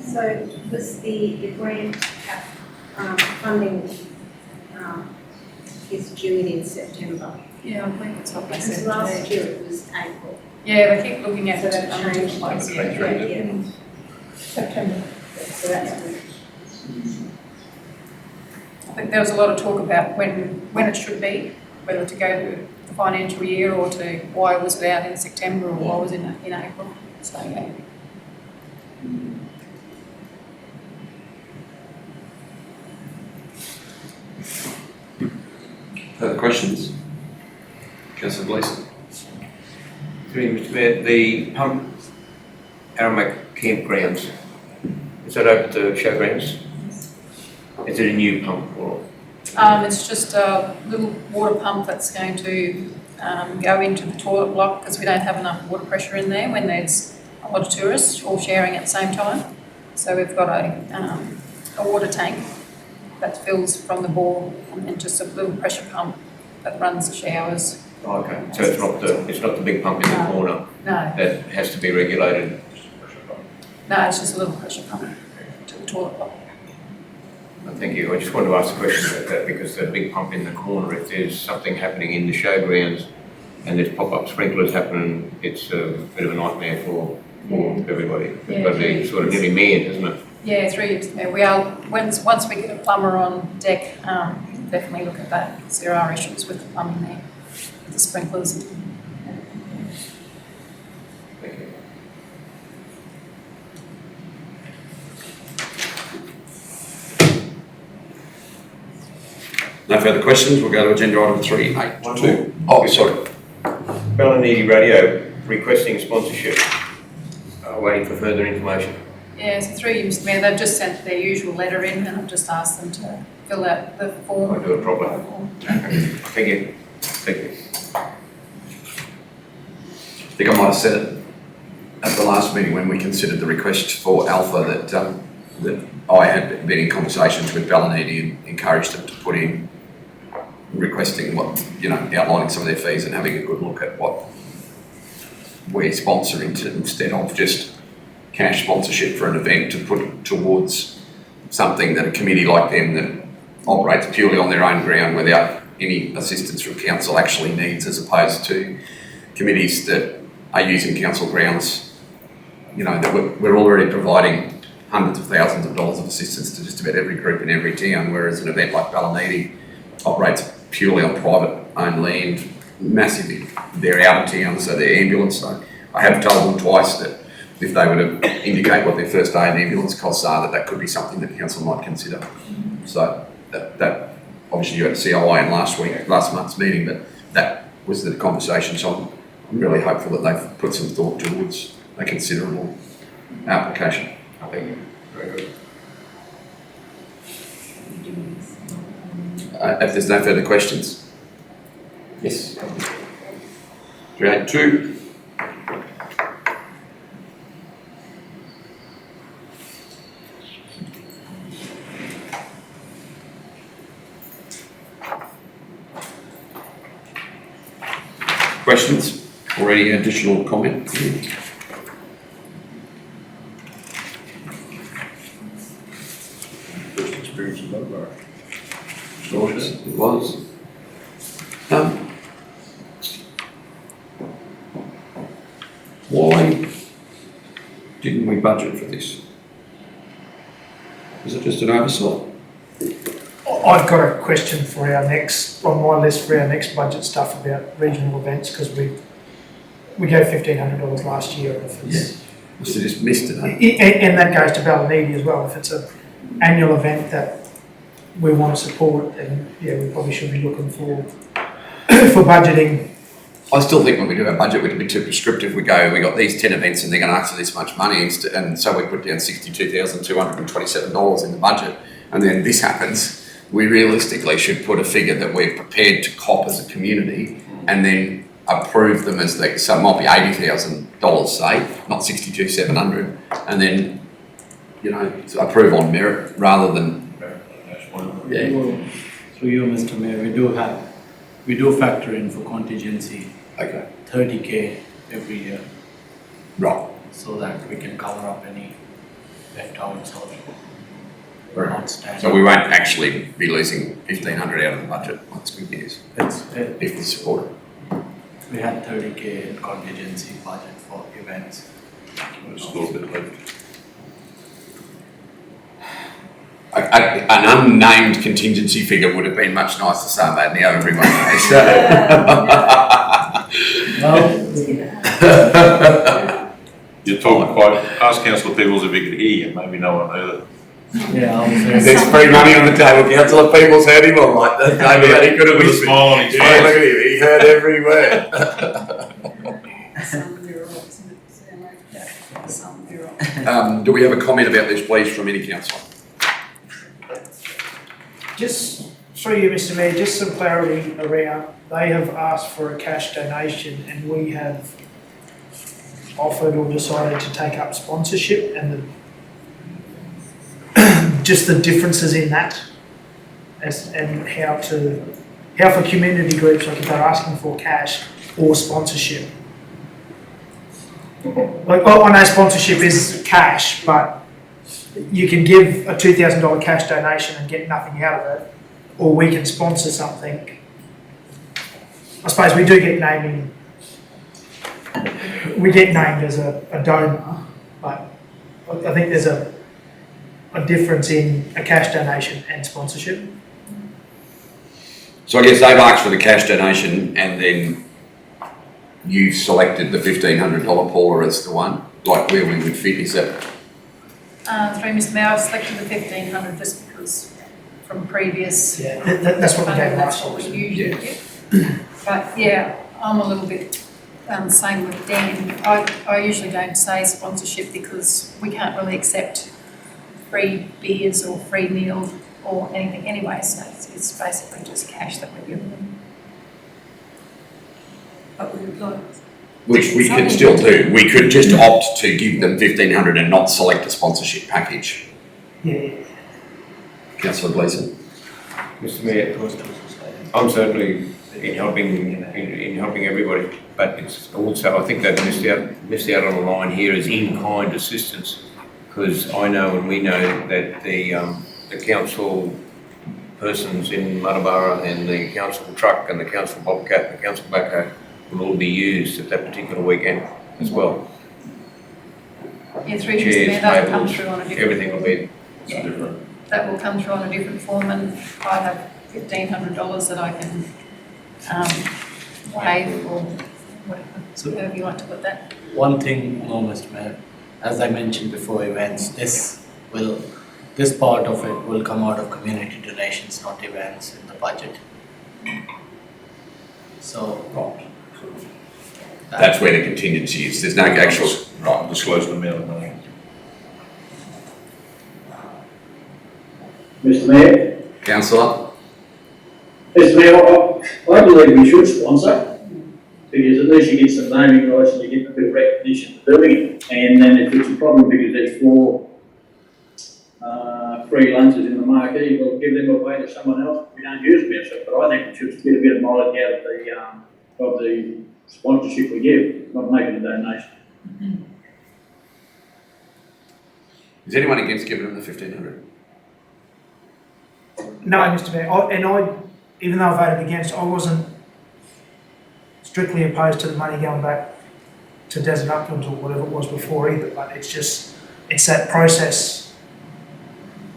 So was the grant funding is due in September? Yeah, I think it's what they Because said last today. year it was April. Yeah, they keep looking at So that changed. Yeah. September. So that's good. I think there was a lot of talk about when it should be, whether to go to the financial year or to why it was out in September or why it was in April. So yeah. Further questions? Councillor Gleeson. Through you, Mr. Mayor, the pump Aramac campgrounds, is that open to showgrounds? Is it a new pump or? It's just a little water pump that's going to go into the toilet block because we don't have enough water pressure in there when there's a lot of tourists all sharing at the same time. So we've got a water tank that fills from the bore and then just a little pressure pump that runs the showers. Okay, so it's not the big pump in the corner No, that has to be regulated? no, it's just a little pressure pump to the toilet block. Thank you. I just wanted to ask a question about that because the big pump in the corner, if there's something happening in the showgrounds and there's pop-up sprinklers happening, it's a bit of a nightmare for everybody. It's got to be sort of nearly manned, isn't it? Yeah, 3 years ago. We are, once we get a plumber on deck, definitely look at that because there are issues with the plumbing there, with the sprinklers. Thank you. No further questions, we'll go to agenda item 3.8.2. Oh, sorry. Ballinedy Radio requesting sponsorship. Waiting for further information. Yeah, so 3 years, Mayor, they've just sent their usual letter in and I've just asked them to fill out the form. I'll do it properly. Thank you. Thank you. I think I might have said it at the last meeting when we considered the request for Alpha that I had been in conversations with Ballinedy and encouraged them to put in requesting outlining some of their fees and having a good look at what we're sponsoring instead of just cash sponsorship for an event to put towards something that a committee like them that operates purely on their own ground without any assistance from council actually needs, as opposed to committees that are using council grounds, that we're already providing hundreds of thousands of dollars of assistance to just about every group in every town, whereas an event like Ballinedy operates purely on private owned land, massively. They're out of town, so they're ambulance. So I have told them twice that if they were to indicate what their first aid and ambulance costs are, that could be something that council might consider. So that obviously you had COI in last month's meeting, but that was the conversation. So I'm really hopeful that they've put some thought towards a considerable application. I think very good. If there's no further questions. Yes. 3.8.2. questions or any additional comment? First experience in Marlborough. It was. Why didn't we budget for this? Is it just an oversight? I've got a question for our next, on my list for our next budget stuff about regional events, because we gave $1,500 last year, and if it's... Must have just missed it, eh? And that goes to Ballynidi as well. If it's an annual event that we want to support, then yeah, we probably should be looking for budgeting. I still think when we do our budget, we can be too prescriptive. We got these 10 events and they're going to ask for this much money, and so we put down $62,227 in the budget, and then this happens. We realistically should put a figure that we're prepared to cop as a community, and then approve them as so it might be $80,000, say, not $62,700, and then approve on merit rather than Through you, Mr. Mayor, we do factor in for contingency. Okay. 30K every year. Right. So that we can cover up any left outs or outstanding. So we won't actually be losing $1,500 out of the budget. That's good news. If we support it. We had 30K in contingency budget for events. It's a little bit left. An unnamed contingency figure would have been much nicer to say that now everyone knows. You're talking quite, ask Councillor Peebles if he could hear you, maybe no one heard it. Yeah, I'll say. There's free money on the table. Councillor Peebles heard him all like that. Maybe he could have With a smile on his Yeah, face. look at him. He heard every word. Do we have a comment about this, please, from any councillor? Just through you, Mr. Mayor, just some clarity around, they have asked for a cash donation and we have offered or decided to take up sponsorship, and just the differences in that and how for community groups, like if they're asking for cash or sponsorship. Like, I know sponsorship is cash, but you can give a $2,000 cash donation and get nothing out of it, or we can sponsor something. I suppose we do get naming. We get named as a donor, but I think there's a difference in a cash donation and sponsorship. So I guess they've asked for the cash donation, and then you selected the $1,500 Paula as the one, like where we would fit. Is that? Through Mr. Mayor, I've selected the 1,500 just because from previous. Yeah, that's what we gave That's last what we year. usually get. But yeah, I'm a little bit same with Dan. I usually don't say sponsorship because we can't really accept free beers or free meal or anything anyway, so it's basically just cash that we're giving them. But we would like. Which we could still do. We could just opt to give them $1,500 and not select a sponsorship package. Yeah. Councillor Gleeson. Mr. Mayor, I'm certainly in helping everybody, but it's also, I think they've missed out on the line here is in-kind assistance, because I know and we know that the council persons in Muttabara and the council truck and the council bobcat and the council backhoe will all be used at that particular weekend as well. Yeah, through Mr. Chairs, Mayor, that'll come tables, through on a different. everything will be Different. That will come through on a different form, and I have $1,500 that I can pay for whatever, however you want to put that. One thing more, Mr. Mayor, as I mentioned before events, this part of it will come out of community donations, not events in the budget. So. That's where the contingency is. There's no actual. Right, disclose the amount of money. Mr. Mayor, Councillor. Mr. Mayor, I believe we should sponsor, because at least you get some naming rights and you get a bit of recognition for doing it. And then if it's a problem because there's 4 free lunches in the marquee, we'll give them away to someone else. We don't use them, but I think we should get a bit of mileage out of the sponsorship we give, not making a donation. Is anyone against giving them the 1,500? No, Mr Mayor, even though I voted against, I wasn't strictly opposed to the money going back to Desert Uplands or whatever it was before either, but it's that process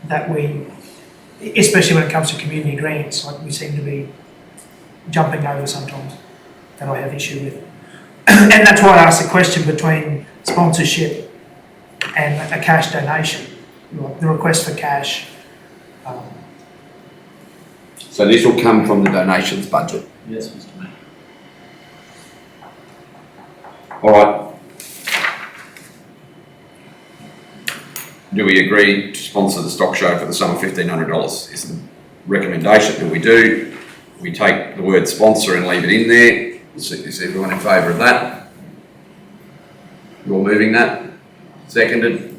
that we, especially when it comes to community grants, like we seem to be jumping over sometimes, that I have issue with. And that's why I asked the question between sponsorship and a cash donation, like the request for cash. So this will come from the donations budget. Yes, Mr Mayor. All right. Do we agree to sponsor the stock show for the sum of $1,500? Is the recommendation that we do? We take the word sponsor and leave it in there. Is everyone in favour of that? You're moving that? Seconded?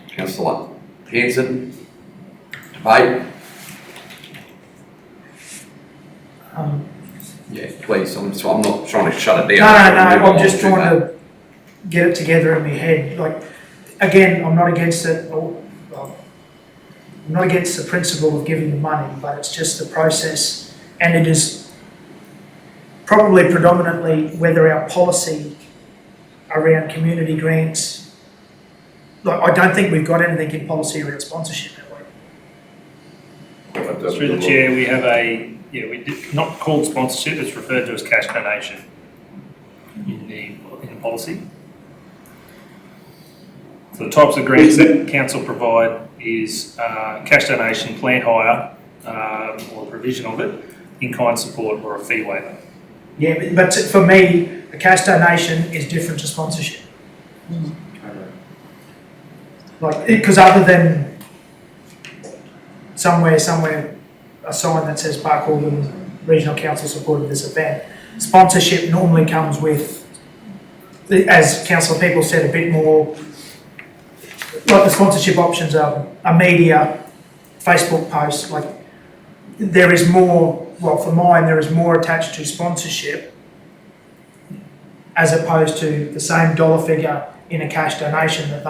Councillor Hanson? Debate? Yeah, please, I'm not trying to shut it down. No, I'm just trying to get it together in my head. Like, again, I'm not against it, I'm not against the principle of giving the money, but it's just the process, and it is probably predominantly whether our policy around community grants, like, I don't think we've got anything in policy around sponsorship that way. Through the chair, we have we did not called sponsorship, it's referred to as cash donation in the policy. So the types of grants that council provide is cash donation, plant hire, or provision of it, in-kind support or a fee waiver. Yeah, but for me, a cash donation is different to sponsorship. Like, because other than somewhere, a sign that says Park Auburn Regional Council supported this event, sponsorship normally comes with, as Councillor People said, a bit more, like the sponsorship options are a media, Facebook posts, like there is more, well for mine, there is more attached to sponsorship as opposed to the same dollar figure in a cash donation that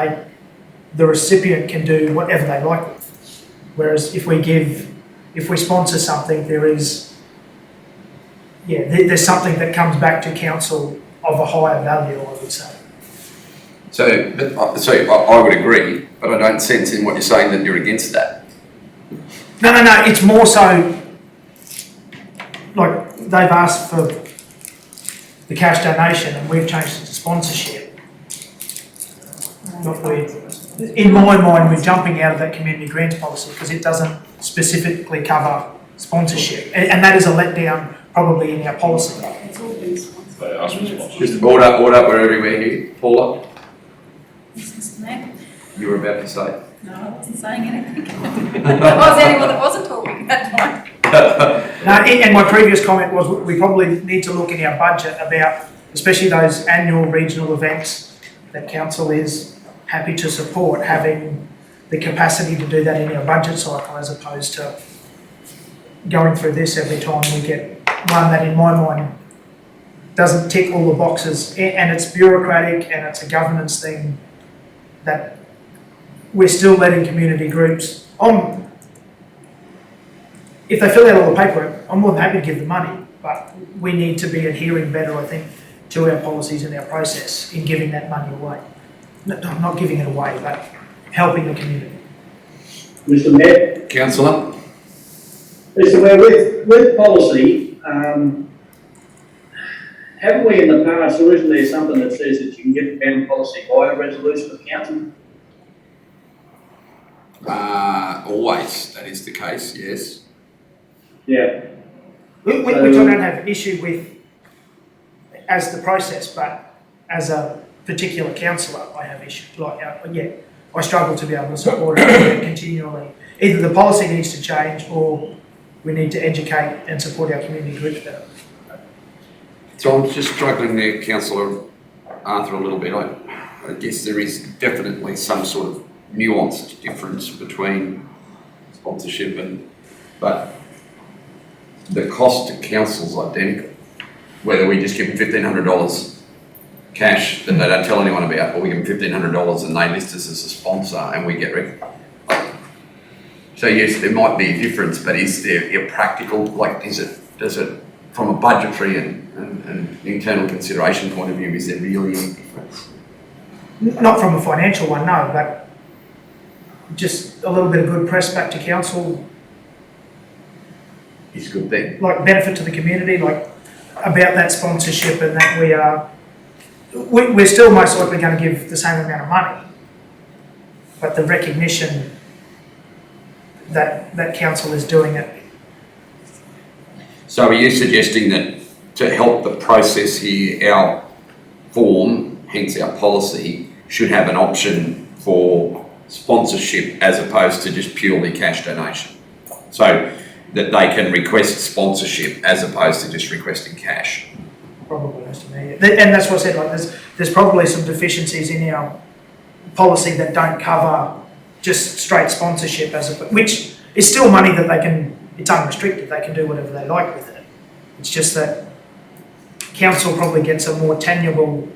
the recipient can do whatever they like with. Whereas if we sponsor something, there's something that comes back to council of a higher value, I would say. So I would agree, but I don't sense in what you're saying that you're against that. No, it's more so, like, they've asked for the cash donation and we've changed it to sponsorship. In my mind, we're jumping out of that community grants policy because it doesn't specifically cover sponsorship. And that is a letdown probably in our policy. It's all been sponsored. They ask for sponsorship. Just order, we're everywhere here. Paula, Yes, Mr Mayor? you were about to say. No, I wasn't saying anything. I was the only one that wasn't talking at that time. No, and my previous comment was we probably need to look in our budget about, especially those annual regional events that council is happy to support, having the capacity to do that in our budget cycle as opposed to going through this every time we get one that in my mind doesn't tick all the boxes, and it's bureaucratic and it's a governance thing that we're still letting community groups on. If they fill out all the paperwork, I'm more than happy to give them money, but we need to be adhering better, I think, to our policies and our process in giving that money away. Not giving it away, but helping the community. Mr Mayor? Councillor? Mr Mayor, with policy, haven't we in the past, or isn't there something that says that you can get ban policy by a resolution of council? Always, that is the case, yes. Yeah. Which I don't have issue with as the process, but as a particular councillor, I have issues. I struggle to be able to support it continually. Either the policy needs to change or we need to educate and support our community groups better. So I'm just struggling there, Councillor Arthur, a little bit. I guess there is definitely some sort of nuanced difference between sponsorship but the cost to council is identical. whether we just give them $1,500 cash that they don't tell anyone about, or we give them $1,500 and they list us as a sponsor and we get So yes, there might be a difference, but is there a practical, like, does it, from a budgetary and internal consideration point of view, is there really any difference? Not from a financial one, no, but just a little bit of good press back to council, It's a good thing. like benefit to the community, like about that sponsorship, and that we're still most likely going to give the same amount of money, but the recognition that council is doing it. So are you suggesting that to help the process here, our form, hence our policy, should have an option for sponsorship as opposed to just purely cash donation? So that they can request sponsorship as opposed to just requesting cash? Probably, Mr. Mayor. And that's what I said, like, there's probably some deficiencies in our policy that don't cover just straight sponsorship which is still money that they can, it's unrestricted, they can do whatever they like with it. It's just that council probably gets a more tangible,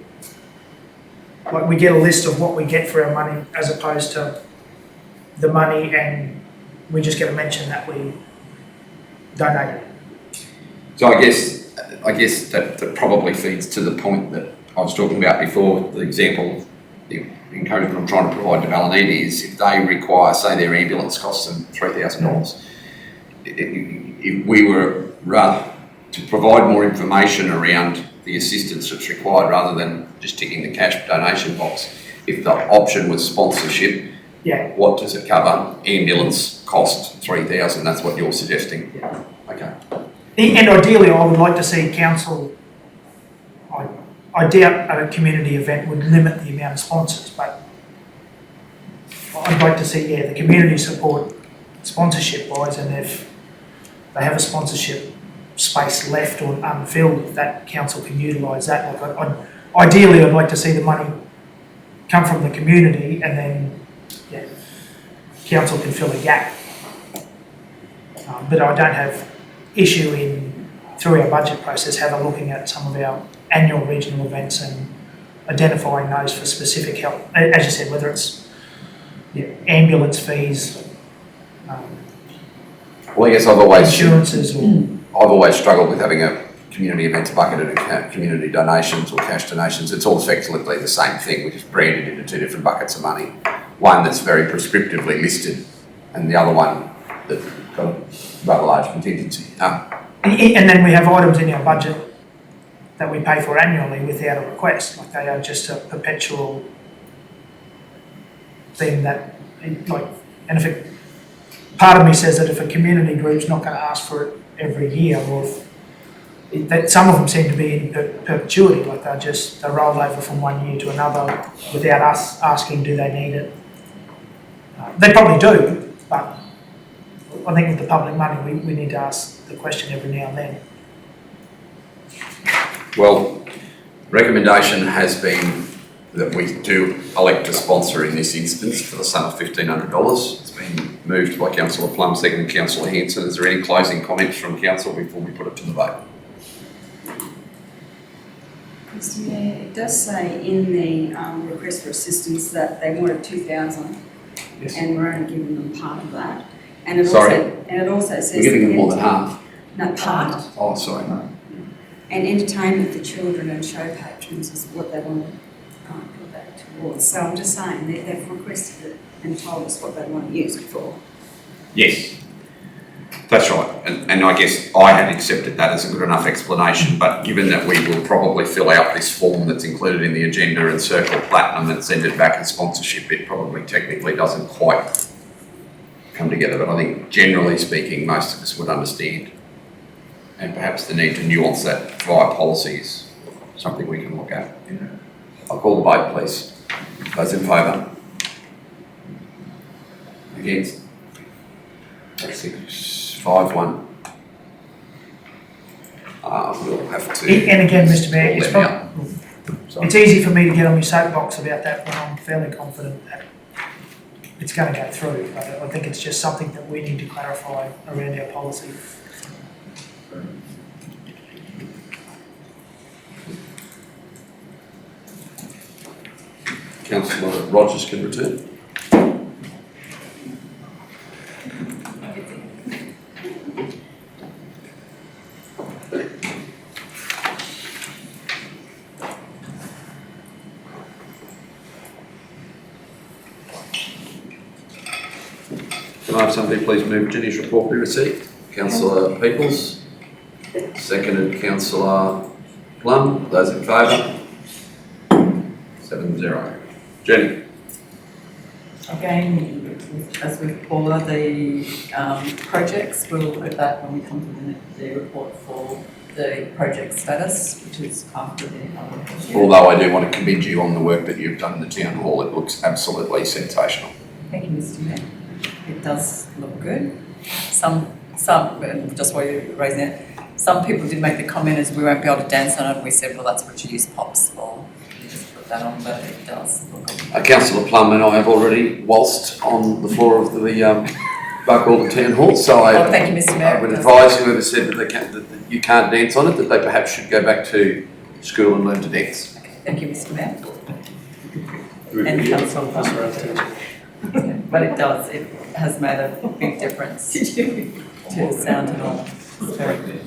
like, we get a list of what we get for our money as opposed to the money and we just get a mention that we donated. So I guess that probably feeds to the point that I was talking about before, the example of the encouragement I'm trying to provide to Valanidi is if they require, say their ambulance costs them $3,000, if we were rather to provide more information around the assistance that's required rather than just ticking the cash donation box, if the option was sponsorship, yeah, what does it cover? Ambulance cost $3,000, that's what you're suggesting? Yeah. Okay. And ideally, I would like to see council, I doubt a community event would limit the amount of sponsors, but I'd like to see, the community support sponsorship wise, and if they have a sponsorship space left or unfilled, that council can utilise that. Like, ideally, I'd like to see the money come from the community and then, council can fill a gap. But I don't have issue through our budget process, looking at some of our annual regional events and identifying those for specific help. As you said, whether it's ambulance fees, Well, I guess I've always insurances, or I've always struggled with having a community events bucket and a community donations or cash donations. It's all effectively the same thing. We just branded into two different buckets of money. One that's very prescriptively listed, and the other one that's got a rather large contingency. and then we have items in our budget that we pay for annually without a request. Like, they are just a perpetual thing that, like, and if part of me says that if a community group's not going to ask for it every year, or that some of them seem to be in perpetuity, like they're rolled over from one year to another without us asking, do they need it? They probably do, but I think with the public money, we need to ask the question every now and then. Well, recommendation has been that we do elect a sponsor in this instance for the sum of $1,500. It's been moved by Councillor Plum, seconded Councillor Hanson. Is there any closing comments from council before we put it to the vote? Mr Mayor, it does say in the request for assistance that they wanted 2,000, Yes. and we're only giving them part of that. And it Sorry? also says We're giving them more than half. No, part. Oh, sorry, no. And entertainment for children and show patrons is what they want to put that towards. So I'm just saying they've requested it and told us what they want to use it for. Yes, that's right. And I guess I had accepted that as a good enough explanation, but given that we will probably fill out this form that's included in the agenda and circle platinum and send it back as sponsorship, it probably technically doesn't quite come together. But I think generally speaking, most of us would understand. And perhaps the need to nuance that via policy is something we can look at. I'll call the vote, please. Those in favour? Against? 6-5-1. We'll have to. And again, Mr Mayor, Let me out. it's easy for me to get on my soapbox about that when I'm fairly confident that it's going to go through. But I think it's just something that we need to clarify around our policy. Councillor Rogers can return. Can I have somebody please move Jenny's report be received? Councillor Peoples, seconded Councillor Plum. Those in favour? 7-0. Jenny. Again, as with all of the projects, we'll look at that when we come to the report for the project status, which is after the other. Although I do want to commend you on the work that you've done in the town hall, it looks absolutely sensational. Thank you, Mr. Mayor. It does look good. Some, just while you're raising it, some people did make the comment as we won't be able to dance on it, and we said, well, that's what you use pops for. You just put that on, but it does look good. Councillor Plum and I have already waltzed on the floor of the Buckhall Town Hall, so thank you, Mr. Mayor. I would advise whoever said that you can't dance on it, that they perhaps should go back to school and learn to dance. Okay, thank you, Mr. Mayor. And Councillor but it does, it has made a big difference to sound and all. It's very good.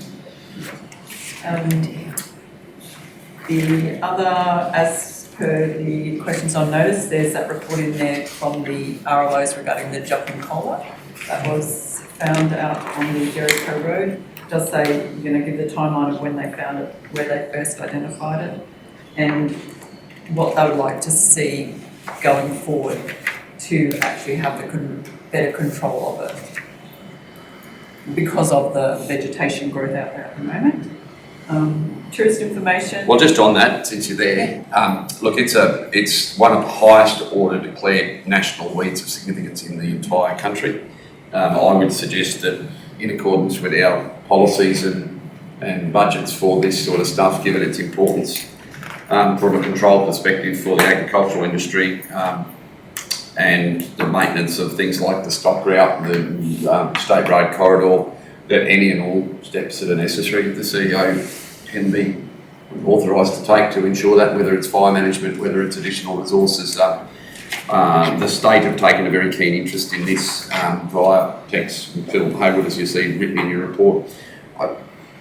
The other, as per the questions on notice, there's that report in there from the RLOs regarding the Joplin Cola that was found out on the Jericho Road. It does say you're going to give the timeline of when they found it, where they first identified it, and what they would like to see going forward to actually have the better control of it because of the vegetation growth out there at the moment. Tourist information. Well, just on that, since you're there, look, it's one of the highest order declared national weeds of significance in the entire country. I would suggest that in accordance with our policies and budgets for this sort of stuff, given its importance from a control perspective for the agricultural industry, and the maintenance of things like the stock route, the state road corridor, that any and all steps that are necessary the CEO can be authorised to take to ensure that, whether it's fire management, whether it's additional resources. The state have taken a very keen interest in this via Tex and Phil Hayward, as you see written in your report.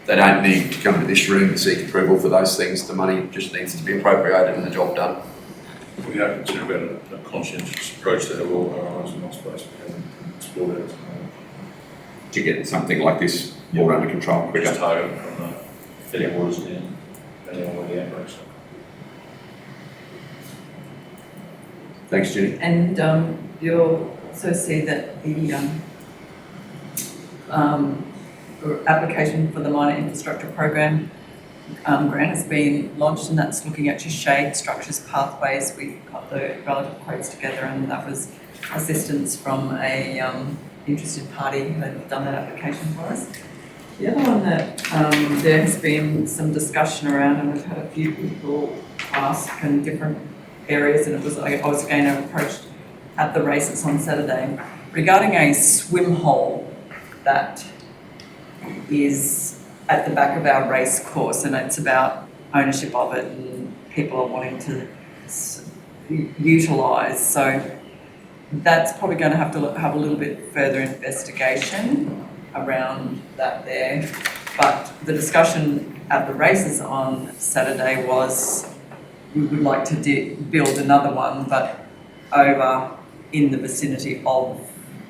They don't need to come to this room to seek approval for those things. The money just needs to be appropriated and the job done. We have considered a conscientious approach to how we're organising our space. We haven't explored it. To get something like this more under control quicker. Just target from the headwaters down, depending on where the outbreaks are. Thanks, Jenny. And you'll also see that the application for the minor infrastructure program grant has been launched, and that's looking at just shade structures, pathways. We got the relative quotes together, and that was assistance from a interested party who had done that application for us. The other one that there has been some discussion around, and we've had a few people ask in different areas, and it was I was again approached at the races on Saturday regarding a swim hole that is at the back of our race course, and it's about ownership of it, and people are wanting to utilise. So that's probably going to have a little bit further investigation around that there. But the discussion at the races on Saturday was we would like to build another one, but over in the vicinity of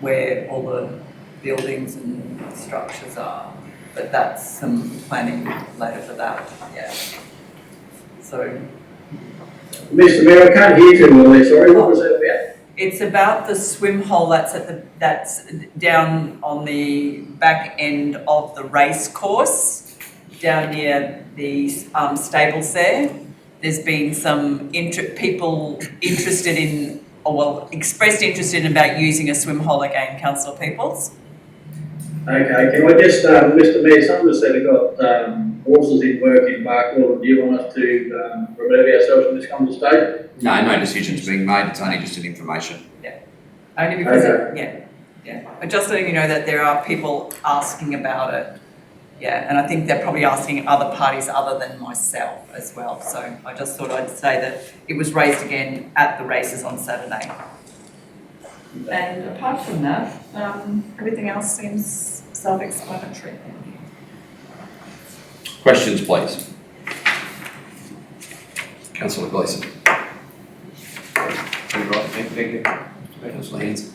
where all the buildings and structures are. But that's some planning later for that, yeah. So. Mr. Mayor, I can't hear too well there, sorry, what was that about? It's about the swim hole that's that's down on the back end of the race course, down near the stables there. There's been some people interested in, or well, expressed interest in about using a swim hole again, Councillor Peoples. Okay, can I just, Mr. Mayor, some of us that have got horses in work in Barkwell, do you want us to remove ourselves from this conversation? No decision's being made, it's only just an information. Yeah, only because, okay. yeah. But just letting you know that there are people asking about it Yeah, and I think they're probably asking other parties other than myself as well. So I just thought I'd say that it was raised again at the races on Saturday. And apart from that, everything else seems self-explanatory. Questions, please. Councillor Gleeson. Thank you. Councillor Hanson.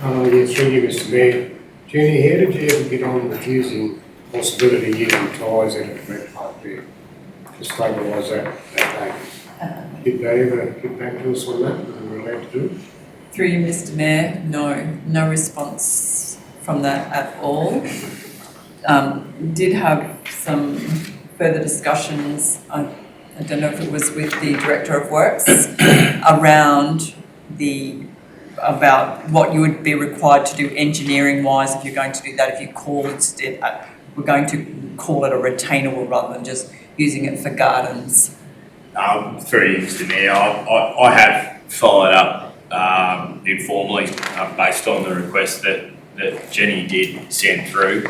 Yeah, through you, Mr Mayor. Jenny, how did you ever get on with using possibility of using tyres out of the red park there to stabilise that day? Did they ever get back to us on that? Were we allowed to do it? Through you, Mr Mayor, no response from that at all. Did have some further discussions, I don't know if it was with the Director of Works, around about what you would be required to do engineering-wise if you're going to do that, if you call instead, we're going to call it a retainer wall rather than just using it for gardens. Through you, Mr Mayor, I have followed up informally based on the request that Jenny did send through.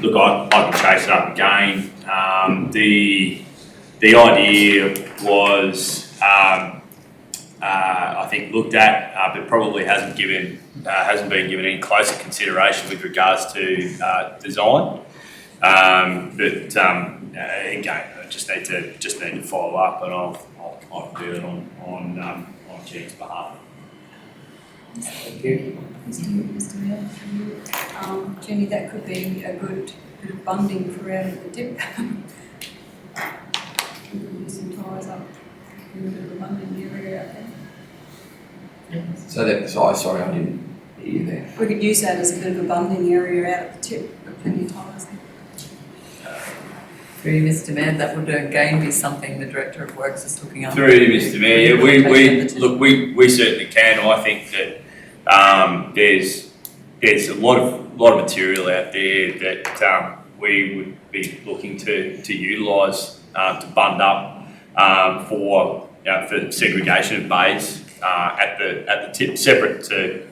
Look, I can chase it up again. The idea was, I think, looked at, but probably hasn't been given any closer consideration with regards to design. Again, I just need to follow up, and I'll do it on Jenny's behalf. Thank you. Mr Mayor, Jenny, that could be a good bit of bunding for out of the dip. We could use some tyres up in a bit of a bunding area out there. Sorry, I didn't hear you there. We could use that as a bit of a bunding area out at the tip, got plenty of tyres there. Through you, Mr Mayor, that would again be something the Director of Works is looking at. Through you, Mr Mayor, yeah, we certainly can. I think that there's a lot of material out there that we would be looking to utilise to bund up for segregation of bays at the tip, separate to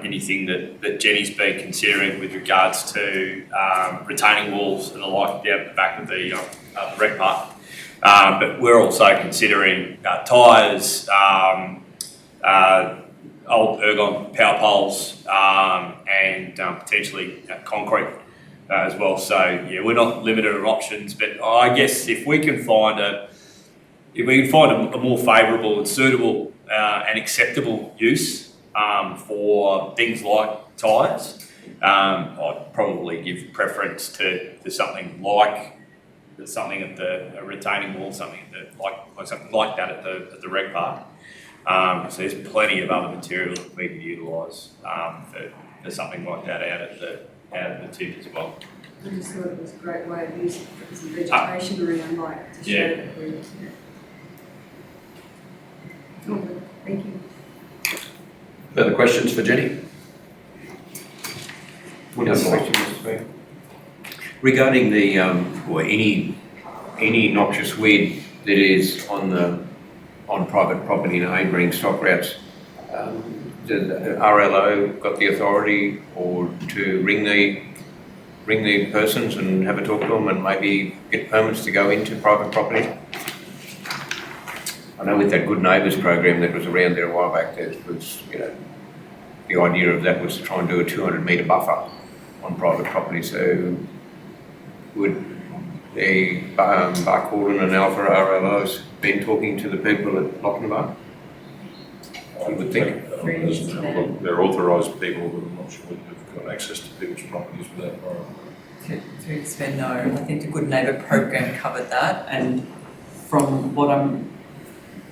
anything that Jenny's been considering with regards to retaining walls and the like down at the back of the rec park. But we're also considering tyres, old ergon power poles, and potentially concrete as well. So yeah, we're not limited on options, but I guess if we can find a more favourable and suitable and acceptable use for things like tyres, I'd probably give preference to something like at a retaining wall, something like that at the rec park. So there's plenty of other material that we can utilise for something like that out at the tip as well. I just thought it was a great way of using some vegetation around, like, to show that we're, Oh, good. Thank you. Further questions for Jenny? One other question, Mr Mayor. Regarding the, or any noxious weed that is on private property in neighbouring stock routes, does RLO got the authority or to ring the persons and have a talk to them and maybe get permits to go into private property? I know with that Good Neighbours program that was around there a while back, there was, the idea of that was to try and do a 200-metre buffer on private property. So would the Barcaldine and Alpha RLOs been talking to the people at Lochinvar? You would think. They're authorised people, but I'm not sure they've got access to people's properties without prior. To expand, no. I think the Good Neighbour program covered that, and from what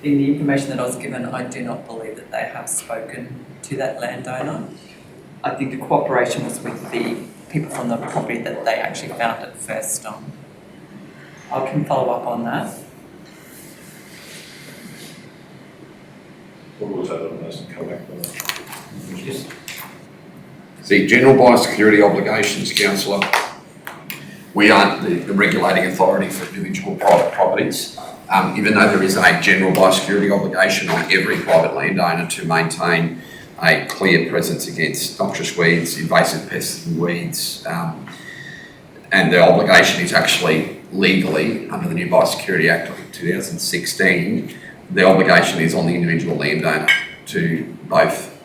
in the information that I was given, I do not believe that they have spoken to that landowner. I think the cooperation was with the people from the property that they actually found it first on. I can follow up on that. What was that on this and come back with that? Yes. The general biosecurity obligations, councillor, we aren't the regulating authority for individual private properties. Even though there is a general biosecurity obligation on every private landowner to maintain a clear presence against noxious weeds, invasive pests and weeds, and the obligation is actually legally, under the new Biosecurity Act of 2016, the obligation is on the individual landowner to both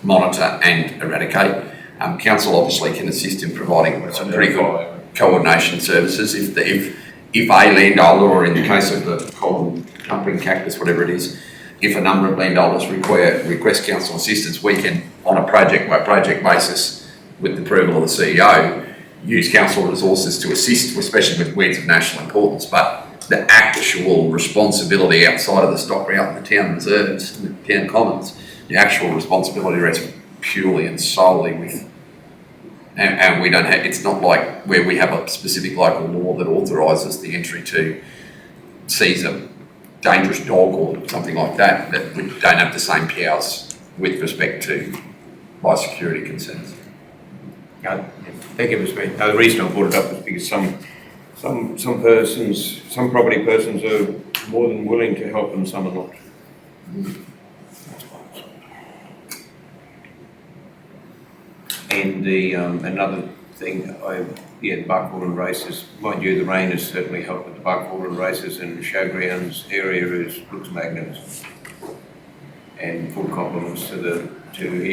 monitor and eradicate. Council obviously can assist in providing some pretty good coordination services if a landholder, or in the case of the common dumping cactus, whatever it is, if a number of landowners request council assistance, we can, on a project by project basis, with the approval of the CEO, use council resources to assist, especially with weeds of national importance. But the actual responsibility outside of the stock route and the town reserves and the town commons, the actual responsibility rests purely and solely with, and we don't have, it's not like where we have a specific local law that authorises the entry to seize a dangerous dog or something like that, that we don't have the same powers with respect to biosecurity concerns. Thank you, Mr. Mayor. No, the reason I brought it up is because some property persons are more than willing to help and some are not. And the another thing, the Buckhorn races, mind you, the rain has certainly helped with the Buckhorn races, and the showgrounds area looks magnificent. And full compliments to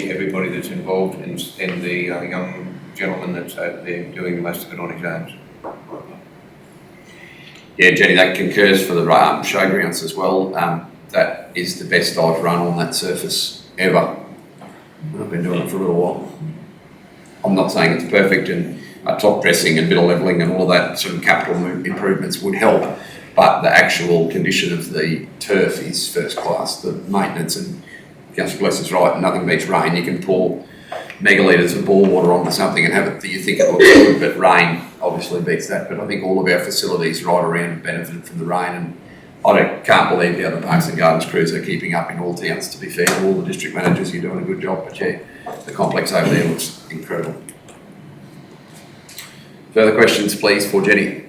everybody that's involved and the young gentleman that's over there doing most of it on his own. Yeah, Jenny, that concurs for the showgrounds as well. That is the best I've run on that surface ever. I've been doing it for a little while. I'm not saying it's perfect, and top dressing and a bit of levelling and all of that sort of capital improvements would help, but the actual condition of the turf is first class. The maintenance, and Councillor Bless is right, nothing beats rain. You can pour megalitres of bore water onto something and have it, you think it looks good, but rain obviously beats that. But I think all of our facilities right around have benefited from the rain, and I can't believe how the Parks and Gardens crews are keeping up in all towns, to be fair. All the district managers, you're doing a good job, but yeah, the complex over there looks incredible. Further questions, please, for Jenny.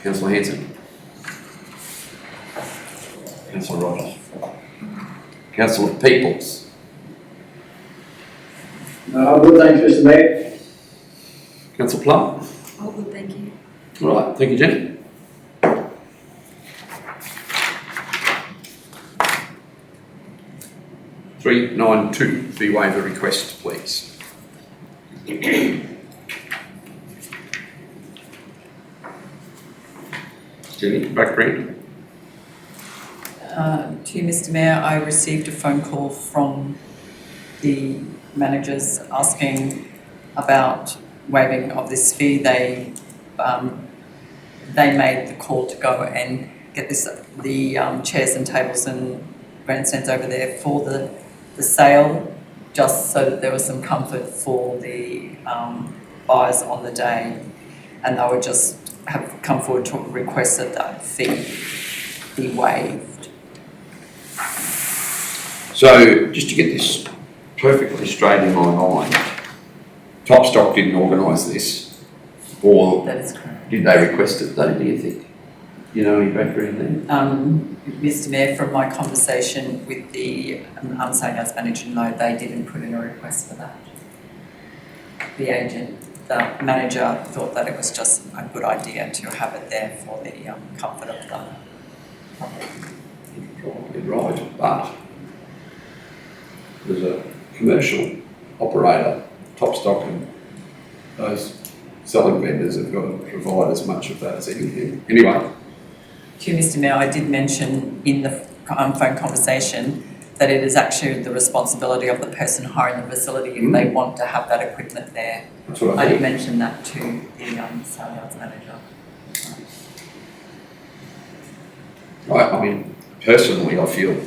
Councillor Hanson. Councillor Rogers. Councillor Peoples. Good, thanks, Mr. Mayor. Councillor Plum. Oh, good, thank you. All right, thank you, Jenny. (392) fee waiver request, please. Jenny, background. To you, Mr. Mayor, I received a phone call from the managers asking about waiving of this fee. They made the call to go and get the chairs and tables and grandstands over there for the sale, just so that there was some comfort for the buyers on the day, and they would just have come forward to request that fee be waived. So, just to get this perfectly straight in my mind, Topstock didn't organise this, or That is correct. did they request it though, do you think? You know any background there? Mr. Mayor, from my conversation with the sales manager, no, they didn't put in a request for that. The agent, the manager thought that it was just a good idea to have it there for the comfort of the public. You're probably right, but there's a commercial operator, Topstock, and those selling vendors have got to provide as much of that as anything. Anyway. To you, Mr. Mayor, I did mention in the phone conversation that it is actually the responsibility of the person hiring the facility if they want to have that equipment there. That's what I I did thought. mention that to the sales manager. I mean, personally, I feel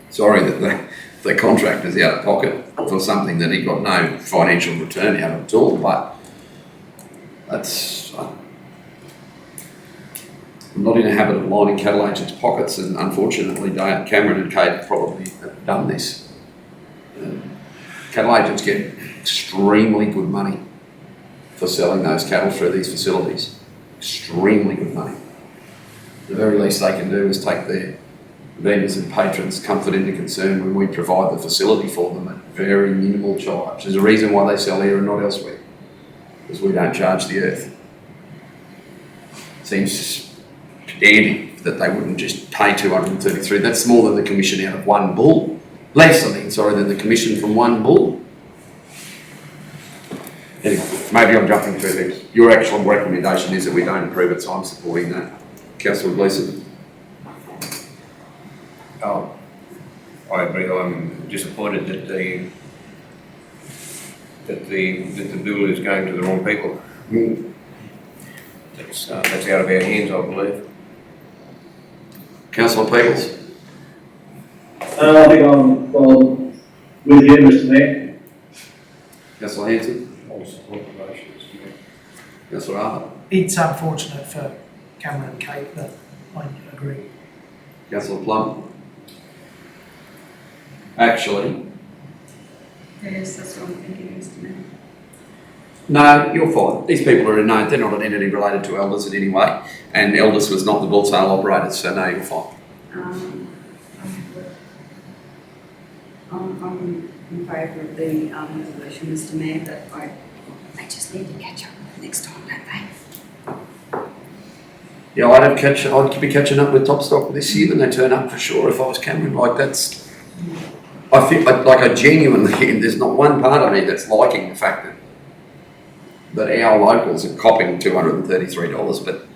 sorry that the contractor's out of pocket for something that he got no financial return out of at all, but that's... I'm not in a habit of lining cattle agents' pockets, and unfortunately Cameron and Kate have probably done this. Cattle agents get extremely good money for selling those cattle through these facilities. Extremely good money. The very least they can do is take their vendors and patrons' comfort into concern when we provide the facility for them at very minimal charge. There's a reason why they sell here and not elsewhere, because we don't charge the earth. Seems dandy that they wouldn't just pay 233. That's more than the commission out of one bull. Less, than the commission from one bull. Anyway, maybe I'm jumping through things. Your actual recommendation is that we don't approve it, so I'm supporting that. Councillor Gleeson. Oh, I agree. I'm disappointed that the bill is going to the wrong people. That's out of our hands, I believe. Councillor Peebles. I think I'm with you, Mr Mayor. Councillor Hanson. I'll support the motion, Mr Mayor. Councillor Arthur. It's unfortunate for Cameron and Kate, but I agree. Councillor Plum. Actually, Yes, that's what I'm thinking, Mr Mayor. no, you're fine. These people are they're not an entity related to Elders in any way, and Elders was not the bull sale operator, so no, you're fine. I'm in favour of the resolution, Mr Mayor, but they just need to catch up next time, don't they? Yeah, I'd be catching up with Topstock this year when they turn up for sure. If I was Cameron, I feel like I genuinely, there's not one part of me that's liking the fact that our locals are copping $233, but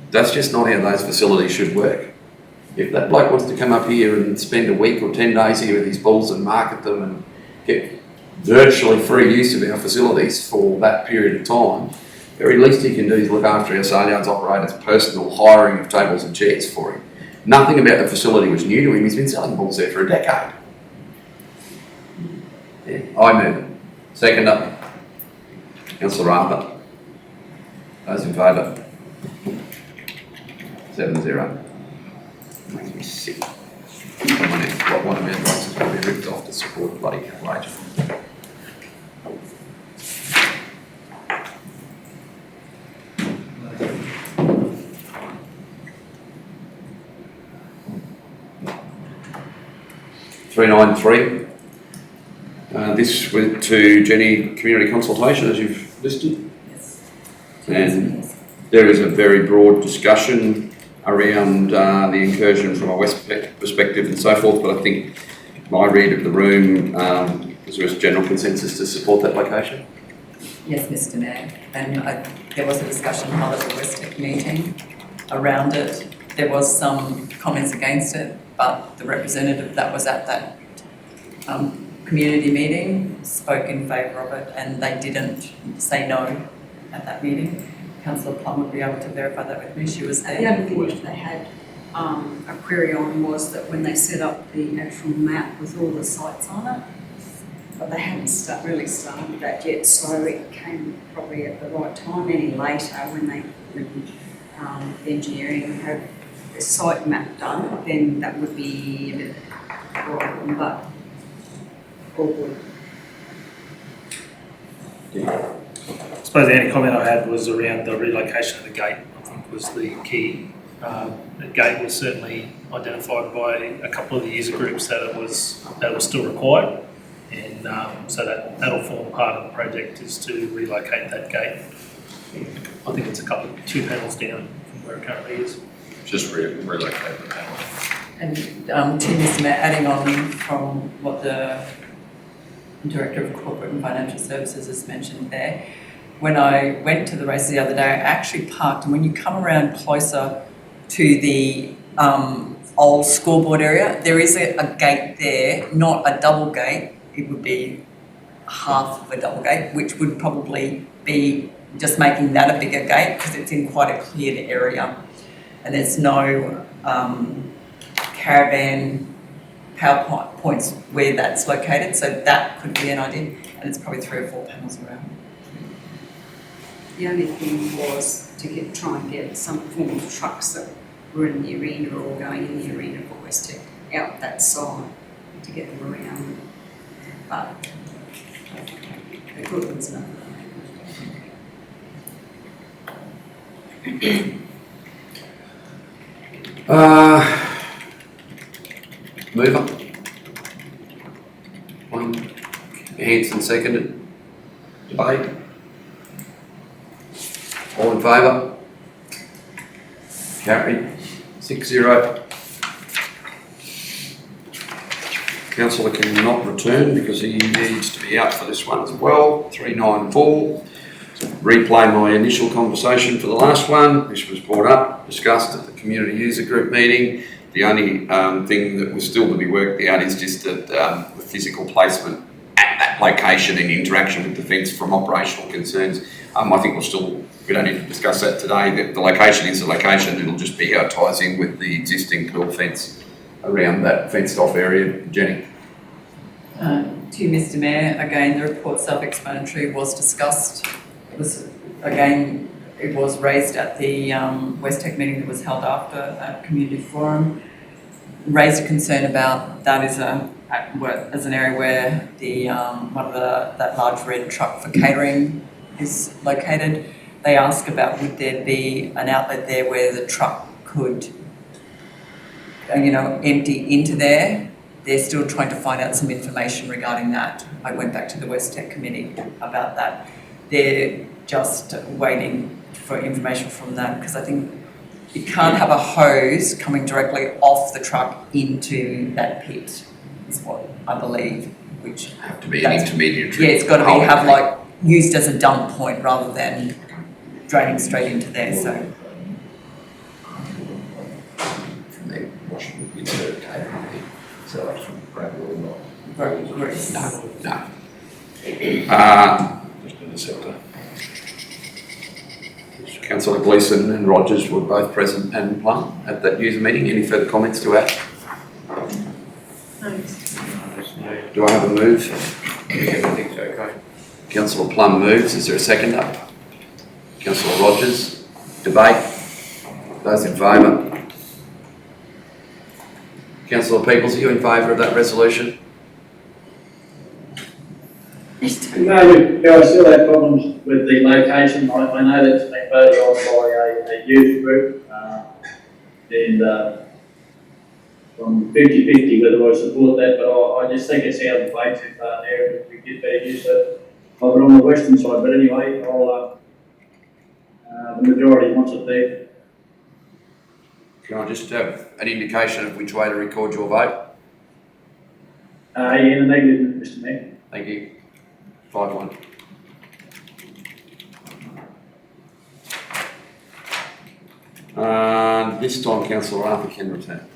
that's just not how those facilities should work. If that bloke wants to come up here and spend a week or 10 days here with his bulls and market them and get virtually free use of our facilities for that period of time, the very least he can do is look after our sale yards operators' personal hiring of tables and chairs for him. Nothing about the facility was new to him. He's been selling bulls there for a decade. Yeah, I move it. Second up. Councillor Arthur. Those in favour? 7-0. Makes me sick. One of our advisors is going to be ripped off to support bloody wage. $393. This went to Jenny Community Consultation, as you've listed. Yes. And there is a very broad discussion around the incursion from a West perspective and so forth, but I think my read of the room is there is general consensus to support that location. Yes, Mr Mayor, and there was a discussion held at the Westec meeting around it. There was some comments against it, but the representative that was at that community meeting spoke in favour of it, and they didn't say no at that meeting. Councillor Plum would be able to verify that with me, she was there. The only thing which they had a query on was that when they set up the actual map with all the sites on it, but they hadn't really started that yet, so it came probably at the right time. Any later when the engineering have the site map done, then that would be a bit of a problem, but all good. I suppose the only comment I had was around the relocation of the gate, I think was the key. The gate was certainly identified by a couple of the user groups that it was still required, and so that'll form part of the project is to relocate that gate. I think it's two panels down from where it currently is. Just relocate the panel. And Tim, Mr Mayor, adding on from what the Director of Corporate and Financial Services has mentioned there, when I went to the race the other day, I actually parked, and when you come around closer to the old scoreboard area, there is a gate there, not a double gate, it would be half of a double gate, which would probably be just making that a bigger gate because it's in quite a cleared area. And there's no caravan power points where that's located, so that could be an idea, and it's probably 3 or 4 panels around. The only thing was to try and get some form of trucks that were in the arena or going in the arena for Westec out that side to get them around. But the good one's enough. Mover. One. Hanson seconded. Debate. All in favour? Carried, 6-0. Councillor cannot return because he needs to be out for this one as well. 394. Replay my initial conversation for the last one, which was brought up, discussed at the community user group meeting. The only thing that was still to be worked out is just that the physical placement at that location in interaction with the fence from operational concerns. I think we don't need to discuss that today. The location is the location. It'll just be how it ties in with the existing pool fence around that fenced off area. Jenny. To you, Mr. Mayor, again, the report self-explanatory was discussed. It was raised at the Westec meeting that was held after a community forum. Raised a concern about that as an area where that large red truck for catering is located. They asked about would there be an outlet there where the truck could, empty into there. They're still trying to find out some information regarding that. I went back to the Westec committee about that. They're just waiting for information from that because I think you can't have a hose coming directly off the truck into that pit, is what I believe. Which have to be an intermediate. Yeah, it's got to be used as a dump point rather than draining straight into there. So. From there, washing insert catering. So that's from gravel or not? Grease. No. Just in the sector. Councillor Gleeson and Rogers were both present and Plum at that user meeting. Any further comments to add? Thanks. Do I have a move? Everything's okay. Councillor Plum moves. Is there a seconder? Councillor Rogers. Debate. Those in favour? Councillor Peoples, are you in favour of that resolution? No, I still have problems with the location. I know that it's been voted on by a youth group, and from 50-50 whether I support that, but I just think it's out of the way too far there. If we get better use of it on the western side, but anyway, the majority wants it there. Can I just have an indication of which way to record your vote? Yeah, the negative, Mr. Mayor. Thank you. 5-1. This time, Councillor Arthur can return.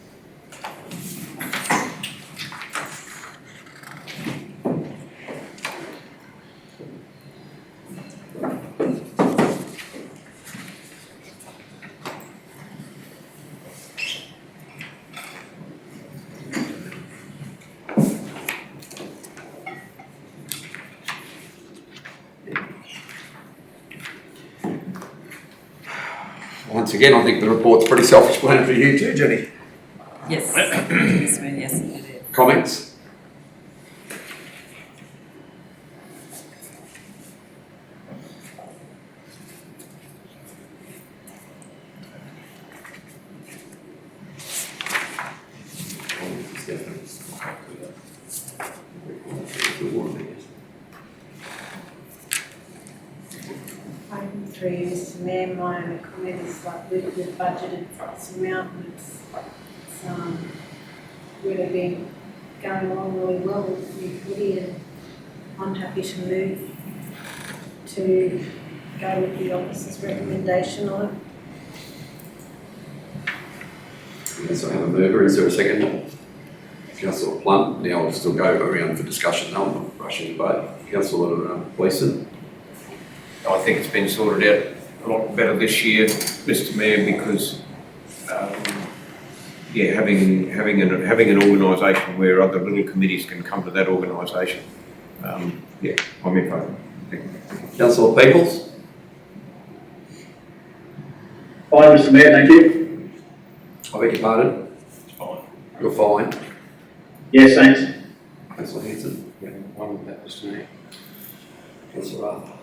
Once again, I think the report's pretty self-explanatory here too, Jenny. Yes. Yes, it is. Comments? Through you, Mr. Mayor, my only comment is we've budgeted this amount and it's really been going along really well with the new committee, and I'm happy to move to go with the officer's recommendation on it. Yes, I have a mover. Is there a second? Councillor Plum. Now I'll still go around for discussion. No, I'm not rushing to vote. Councillor Gleeson. I think it's been sorted out a lot better this year, Mr. Mayor, because having an organisation where other little committees can come to that organisation. I'm in favour. Councillor Peoples. Fine, Mr. Mayor, thank you. I beg your pardon. It's fine. You're fine. Yes, thanks. Councillor Hanson. Yeah, one with that, Mr. Mayor. Councillor Arthur.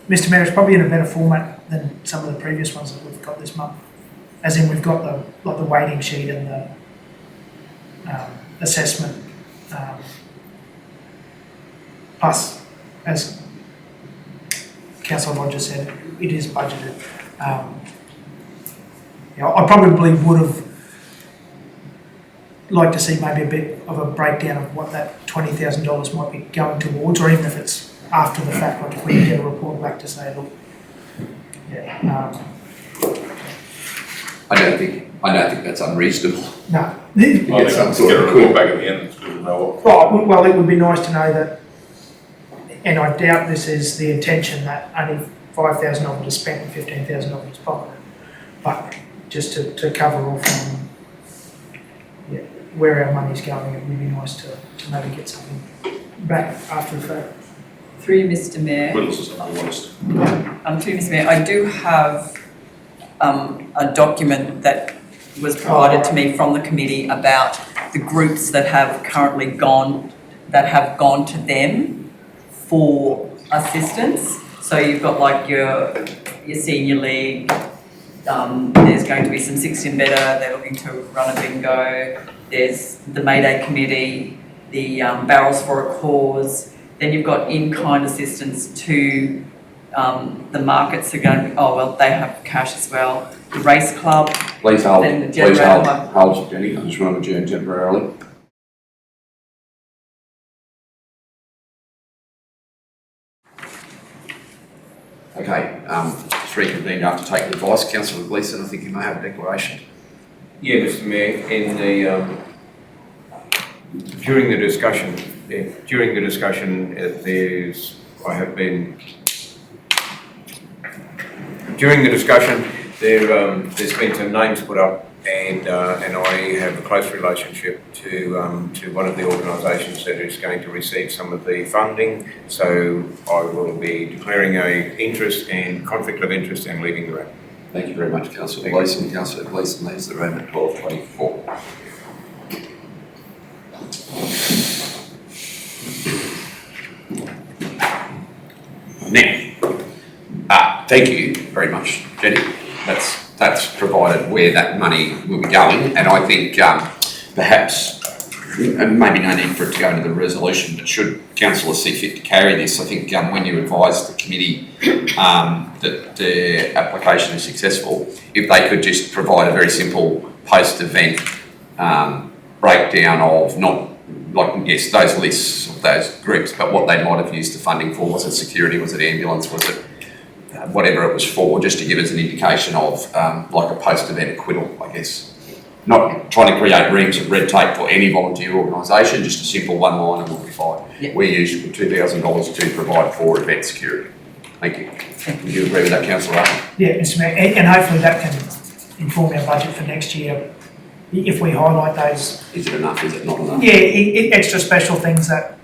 Mr. Mayor, it's probably in a better format than some of the previous ones that we've got this month. As in, we've got the weighting sheet and the assessment. Plus, as Councillor Rogers said, it is budgeted. I probably would have liked to see maybe a bit of a breakdown of what that $20,000 might be going towards, or even if it's after the fact, like if we get a report back to say, look, I don't think that's unreasonable. no. I think I'll get a report back at the end, it's good to know what. Well, it would be nice to know that, and I doubt this is the intention, that only $5,000 of it is spent and $15,000 of it is pocketed, but just to cover off on where our money's going, it would be nice to maybe get something back after the fact. Through you, Mr. Mayor. What else is on the list? Through you, Mr. Mayor, I do have a document that was provided to me from the committee about the groups that have currently gone to them for assistance. So you've got like your senior league, there's going to be some 16 better, they're looking to run a bingo, there's the Mayday committee, the Barrels for a Cause, then you've got in-kind assistance to the markets are going to be, they have cash as well, the race club. Please hold, then the please generator. hold, Jenny, I just want to adjourn temporarily. Okay, it's reconvened after taking advice. Councillor Gleeson, I think you may have a declaration. Yeah, Mr. Mayor, in the, during the discussion, there's been some names put up, and I have a close relationship to one of the organisations that is going to receive some of the funding, so I will be declaring a interest and conflict of interest and leaving the room. Thank you very much, Councillor Gleeson. Councillor Gleeson leaves the room at 12:24. Now, thank you very much, Jenny. That's provided where that money will be going, and I think perhaps, and maybe no need for it to go into the resolution, but should councillors see fit to carry this, I think when you advise the committee that their application is successful, if they could just provide a very simple post-event breakdown of not, like, yes, those lists of those groups, but what they might have used the funding for. Was it security? Was it ambulance? Was it whatever it was for, just to give us an indication of like a post-event acquittal, I guess. Not trying to create reams of red tape for any volunteer organisation, just a simple one line and we'll be fine. Yep. We used $2,000 to provide for event security. Thank you. Would you agree with that, Councillor Arthur? Yeah, Mr. Mayor, and hopefully that can inform our budget for next year. If we highlight those. Is it enough? Is it not enough? Yeah, extra special things that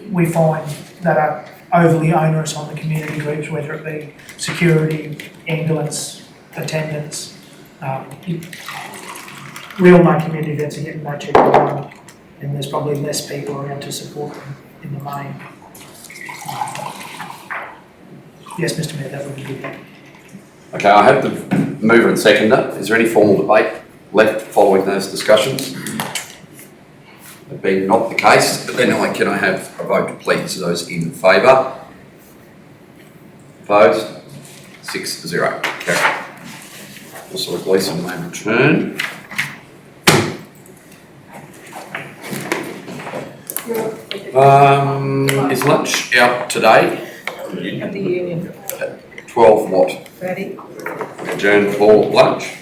we find that are overly onerous on the community groups, whether it be security, ambulance, attendance. We all know community events are getting no cheaper than, and there's probably less people around to support them in the main. Yes, Mr. Mayor, that would be good. Okay, I have the mover and seconder. Is there any formal debate left following those discussions? That being not the case, then can I have a vote, please? Those in favour? Opposed? 6-0. Carried. Councillor Gleeson may return. Is lunch out today? At the union. 12 what? 30. Adjourn for lunch.